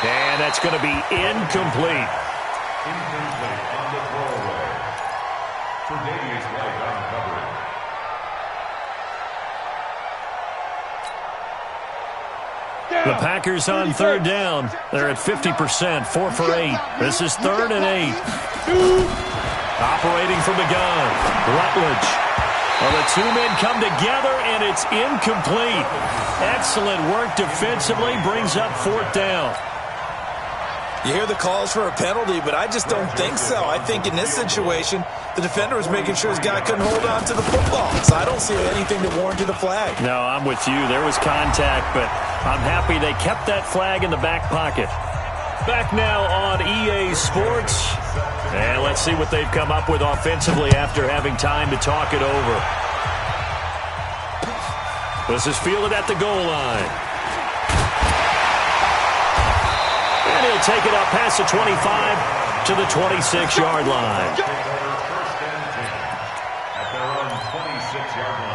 And that's going to be incomplete. Incomplete on the throwaway. Tre'Davious White on coverage. The Packers on third down. They're at 50%, 4 for 8. This is 3rd and 8. Operating from the gun, Rutledge. Well, the two men come together, and it's incomplete. Excellent work defensively, brings up 4th down. You hear the calls for a penalty, but I just don't think so. I think in this situation, the defender was making sure his guy couldn't hold on to the football. So I don't see anything that warranted a flag. No, I'm with you. There was contact, but I'm happy they kept that flag in the back pocket. Back now on EA Sports. And let's see what they've come up with offensively after having time to talk it over. This is fielded at the goal line. And he'll take it up past the 25 to the 26-yard line. First and 10 at their own 26-yard line.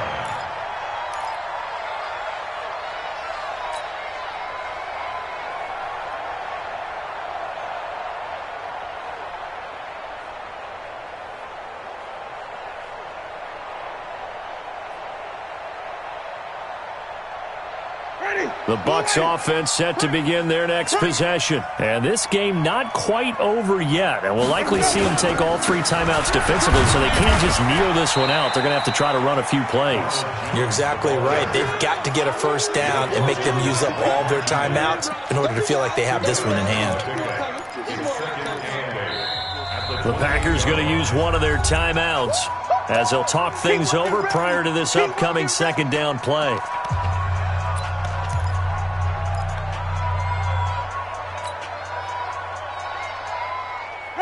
The Bucs offense set to begin their next possession. And this game not quite over yet. And we'll likely see them take all 3 timeouts defensively, so they can't just kneel this one out. They're going to have to try to run a few plays. You're exactly right. They've got to get a first down and make them use up all their timeouts in order to feel like they have this one in hand. The Packers going to use one of their timeouts as they'll talk things over prior to this upcoming 2nd down play.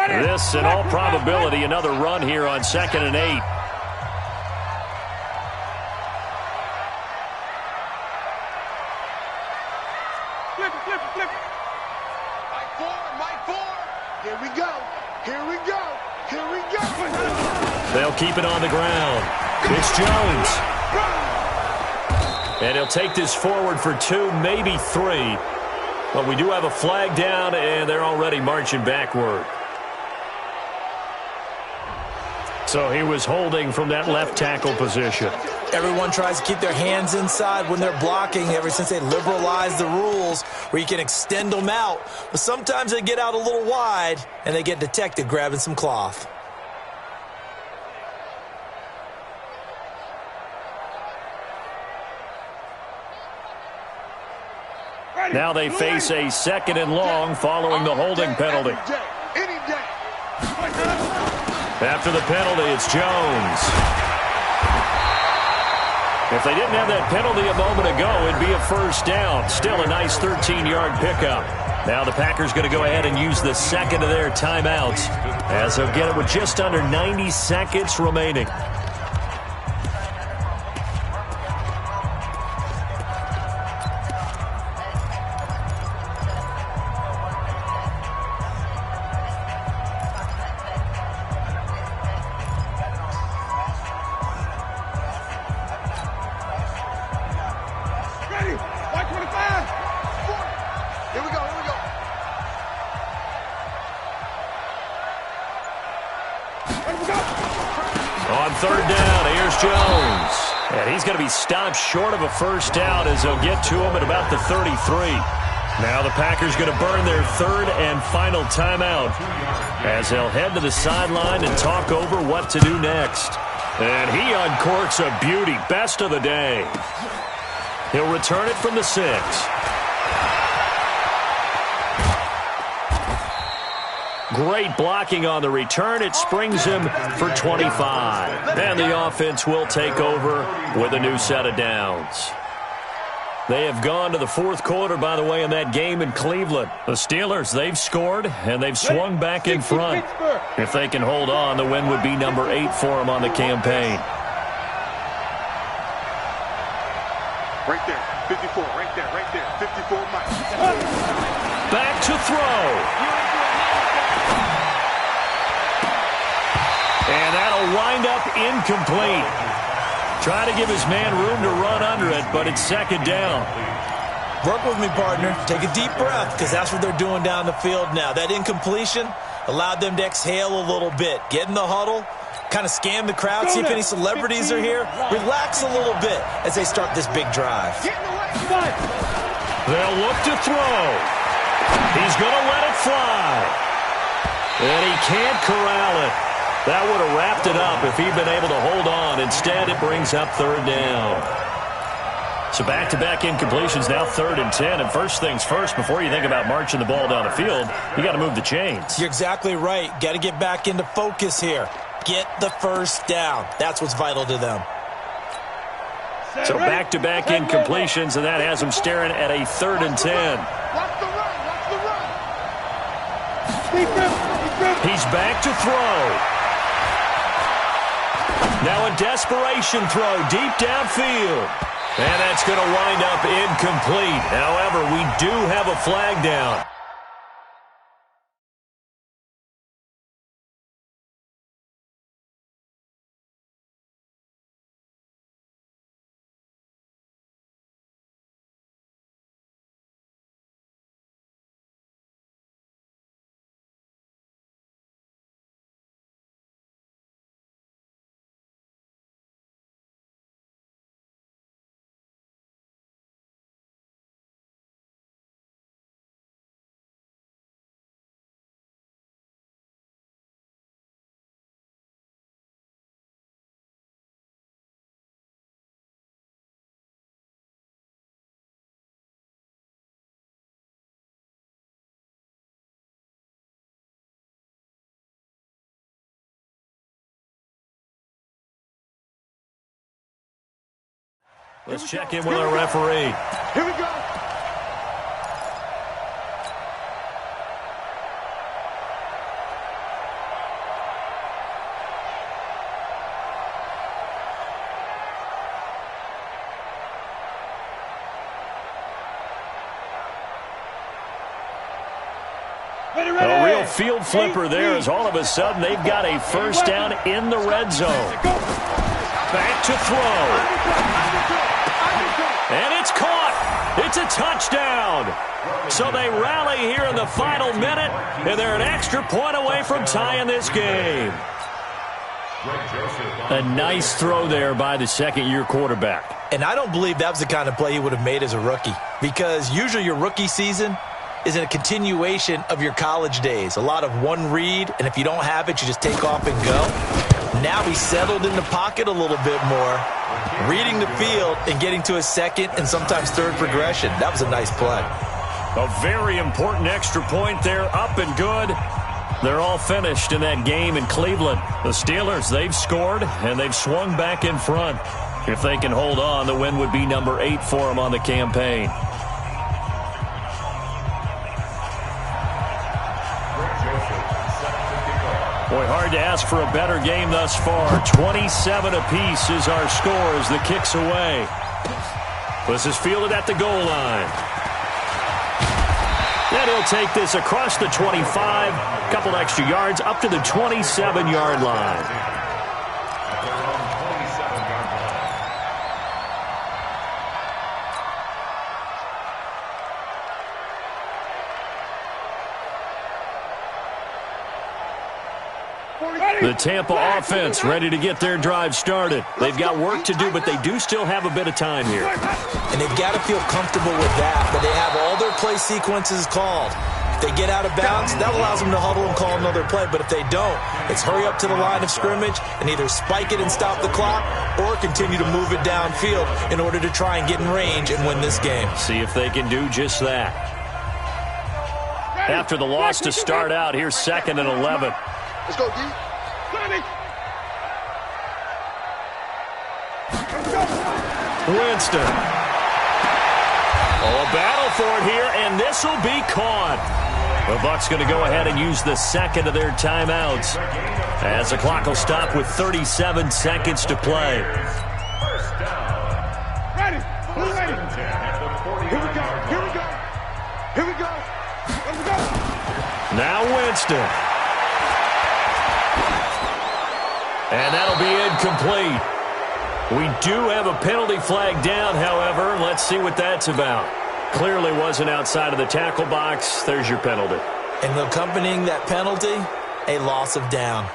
This, in all probability, another run here on 2nd and 8. Flip it, flip it, flip it. Mike 4. Here we go. Here we go. Here we go. They'll keep it on the ground. It's Jones. And he'll take this forward for 2, maybe 3. But we do have a flag down, and they're already marching backward. So he was holding from that left tackle position. Everyone tries to keep their hands inside when they're blocking ever since they liberalized the rules where you can extend them out. But sometimes they get out a little wide, and they get detected grabbing some cloth. Now they face a 2nd and long following the holding penalty. Any day. After the penalty, it's Jones. If they didn't have that penalty a moment ago, it'd be a first down. Still a nice 13-yard pickup. Now the Packers going to go ahead and use the 2nd of their timeouts as they'll get it with just under 90 seconds remaining. On 3rd down, here's Jones. And he's going to be stopped short of a first down as they'll get to him at about the 33. Now the Packers going to burn their 3rd and final timeout as they'll head to the sideline and talk over what to do next. And he uncorks a beauty, best of the day. He'll return it from the 6. Great blocking on the return. It springs him for 25. And the offense will take over with a new set of downs. They have gone to the 4th quarter, by the way, in that game in Cleveland. The Steelers, they've scored, and they've swung back in front. If they can hold on, the win would be number 8 for them on the campaign. Right there, 54, right there, 54, Mike. Back to throw. And that'll wind up incomplete. Try to give his man room to run under it, but it's 2nd down. Work with me, partner. Take a deep breath, because that's what they're doing down the field now. That incompletion allowed them to exhale a little bit. Get in the huddle, kind of scan the crowd, see if any celebrities are here. Relax a little bit as they start this big drive. They'll look to throw. He's going to let it fly. And he can't corral it. That would have wrapped it up if he'd been able to hold on. Instead, it brings up third down. So back-to-back incompletions, now 3rd and 10. And first things first, before you think about marching the ball down the field, you got to move the chains. You're exactly right. Got to get back into focus here. Get the first down. That's what's vital to them. So back-to-back incompletions, and that has them staring at a 3rd and 10. Watch the run. Watch the run. He's back to throw. Now a desperation throw deep downfield. And that's going to wind up incomplete. However, we do have a flag down. Let's check in with our referee. Here we go. A real field flipper there as all of a sudden they've got a first down in the red zone. Back to throw. And it's caught. It's a touchdown. So they rally here in the final minute, and they're an extra point away from tying this game. A nice throw there by the second-year quarterback. And I don't believe that was the kind of play he would have made as a rookie, because usually your rookie season is a continuation of your college days. A lot of one read, and if you don't have it, you just take off and go. Now he's settled in the pocket a little bit more, reading the field and getting to a second and sometimes third progression. That was a nice play. A very important extra point there, up and good. They're all finished in that game in Cleveland. The Steelers, they've scored, and they've swung back in front. If they can hold on, the win would be number 8 for them on the campaign. Boy, hard to ask for a better game thus far. 27 apiece is our score as the kick's away. This is fielded at the goal line. And he'll take this across the 25, a couple extra yards up to the 27-yard line. The Tampa offense ready to get their drive started. They've got work to do, but they do still have a bit of time here. And they've got to feel comfortable with that they have all their play sequences called. If they get out of bounds, that allows them to huddle and call another play. But if they don't, it's hurry up to the line of scrimmage and either spike it and stop the clock or continue to move it downfield in order to try and get in range and win this game. See if they can do just that. After the loss to start out, here's 2nd and 11. Let's go, D. Winston. Oh, a battle for it here, and this will be caught. The Bucs going to go ahead and use the second of their timeouts as the clock will stop with 37 seconds to play. Ready. Who's ready? Here we go. Here we go. Here we go. Let's go. Now Winston. And that'll be incomplete. We do have a penalty flag down, however. Let's see what that's about. Clearly wasn't outside of the tackle box. There's your penalty. And accompanying that penalty, a loss of down.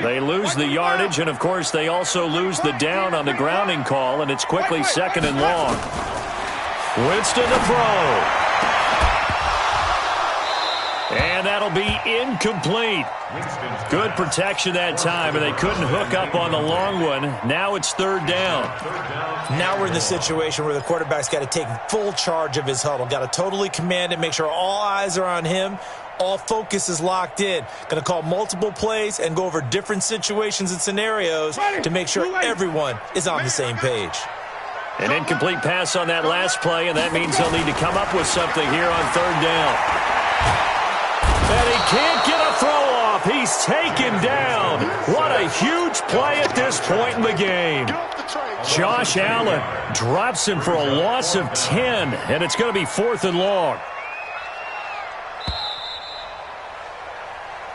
They lose the yardage, and, of course, they also lose the down on the grounding call, and it's quickly 2nd and long. Winston to throw. And that'll be incomplete. Good protection that time, and they couldn't hook up on the long one. Now it's 3rd down. Now we're in the situation where the quarterback's got to take full charge of his huddle. Got to totally command it, make sure all eyes are on him. All focus is locked in. Going to call multiple plays and go over different situations and scenarios to make sure everyone is on the same page. An incomplete pass on that last play, and that means they'll need to come up with something here on 3rd down. And he can't get a throw off. He's taken down. What a huge play at this point in the game. Josh Allen drops him for a loss of 10, and it's going to be 4th and long.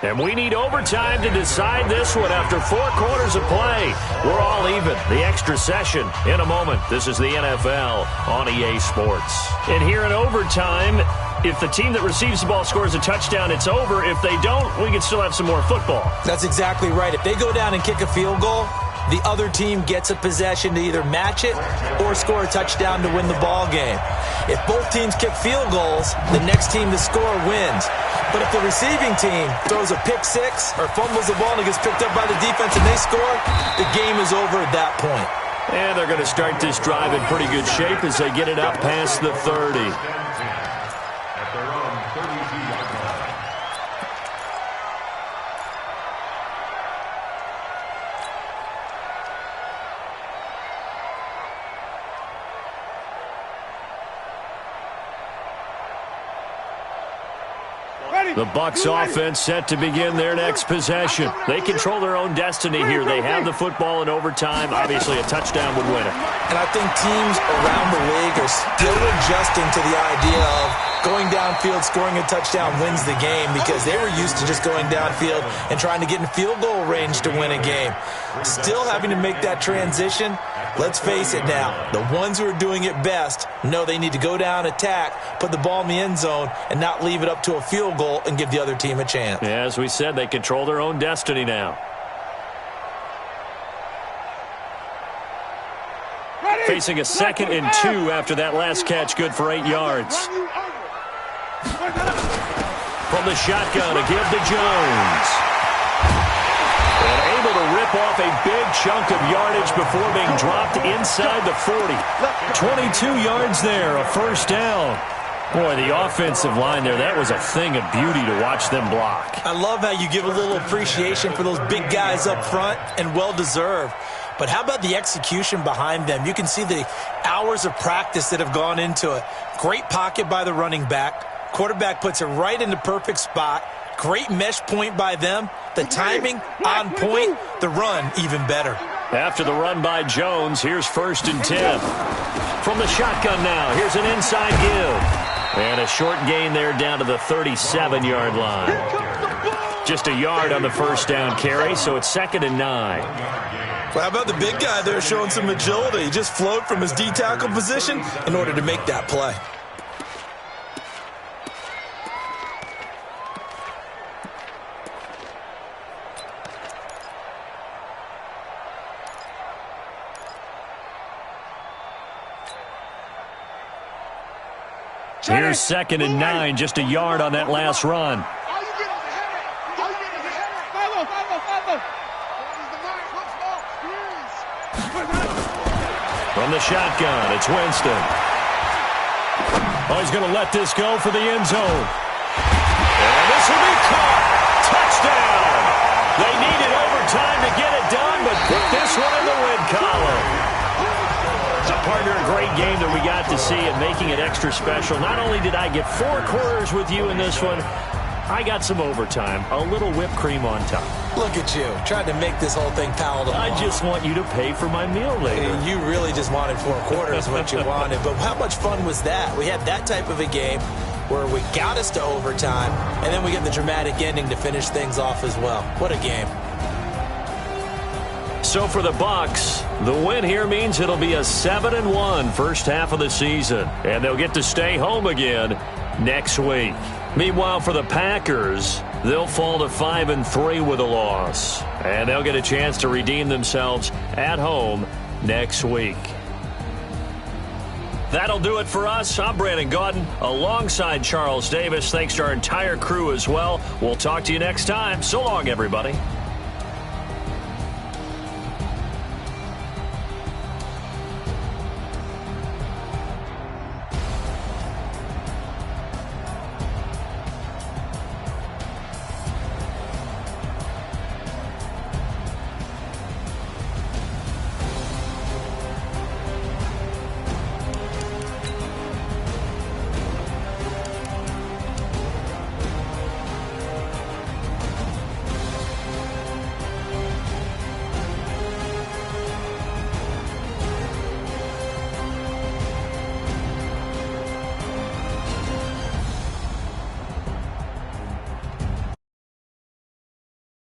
And we need overtime to decide this one after 4 quarters of play. We're all even. The extra session in a moment. This is the NFL on EA Sports. And here in overtime, if the team that receives the ball scores a touchdown, it's over. If they don't, we can still have some more football. That's exactly right. If they go down and kick a field goal, the other team gets a possession to either match it or score a touchdown to win the ball game. If both teams kick field goals, the next team to score wins. But if the receiving team throws a pick six or fumbles the ball and it gets picked up by the defense and they score, the game is over at that point. And they're going to start this drive in pretty good shape as they get it up past the 30. At their own 32-yard line. The Bucs offense set to begin their next possession. They control their own destiny here. They have the football in overtime. Obviously, a touchdown would win it. And I think teams around the league are still adjusting to the idea of going downfield, scoring a touchdown wins the game, because they were used to just going downfield and trying to get in field goal range to win a game. Still having to make that transition. Let's face it now, the ones who are doing it best know they need to go down, attack, put the ball in the end zone, and not leave it up to a field goal and give the other team a chance. Yeah, as we said, they control their own destiny now. Facing a 2nd and 2 after that last catch, good for 8 yards. From the shotgun, a give to Jones. And able to rip off a big chunk of yardage before being dropped inside the 40. 22 yards there, a 1st down. Boy, the offensive line there, that was a thing of beauty to watch them block. I love how you give a little appreciation for those big guys up front, and well-deserved. But how about the execution behind them? You can see the hours of practice that have gone into it. Great pocket by the running back. Quarterback puts it right in the perfect spot. Great mesh point by them. The timing on point. The run even better. After the run by Jones, here's 1st and 10. From the shotgun now, here's an inside give. And a short gain there down to the 37-yard line. Just a yard on the 1st down carry, so it's 2nd and 9. Well, how about the big guy there showing some agility? He just flowed from his D-tackle position in order to make that play. Here's 2nd and 9, just a yard on that last run. From the shotgun, it's Winston. Oh, he's going to let this go for the end zone. And this will be caught. Touchdown. They needed overtime to get it done, but put this one in the win column. Partner, a great game that we got to see and making it extra special. Not only did I get 4 quarters with you in this one, I got some overtime, a little whipped cream on top. Look at you, trying to make this whole thing palatable. I just want you to pay for my meal later. You really just wanted 4 quarters, what you wanted. But how much fun was that? We had that type of a game where we got us to overtime, and then we get the dramatic ending to finish things off as well. What a game. So for the Bucs, the win here means it'll be a 7-1 first half of the season, and they'll get to stay home again next week. Meanwhile, for the Packers, they'll fall to 5-3 with a loss, and they'll get a chance to redeem themselves at home next week. That'll do it for us. I'm Brandon Gaudin alongside Charles Davis. Thanks to our entire crew as well. We'll talk to you next time. So long, everybody.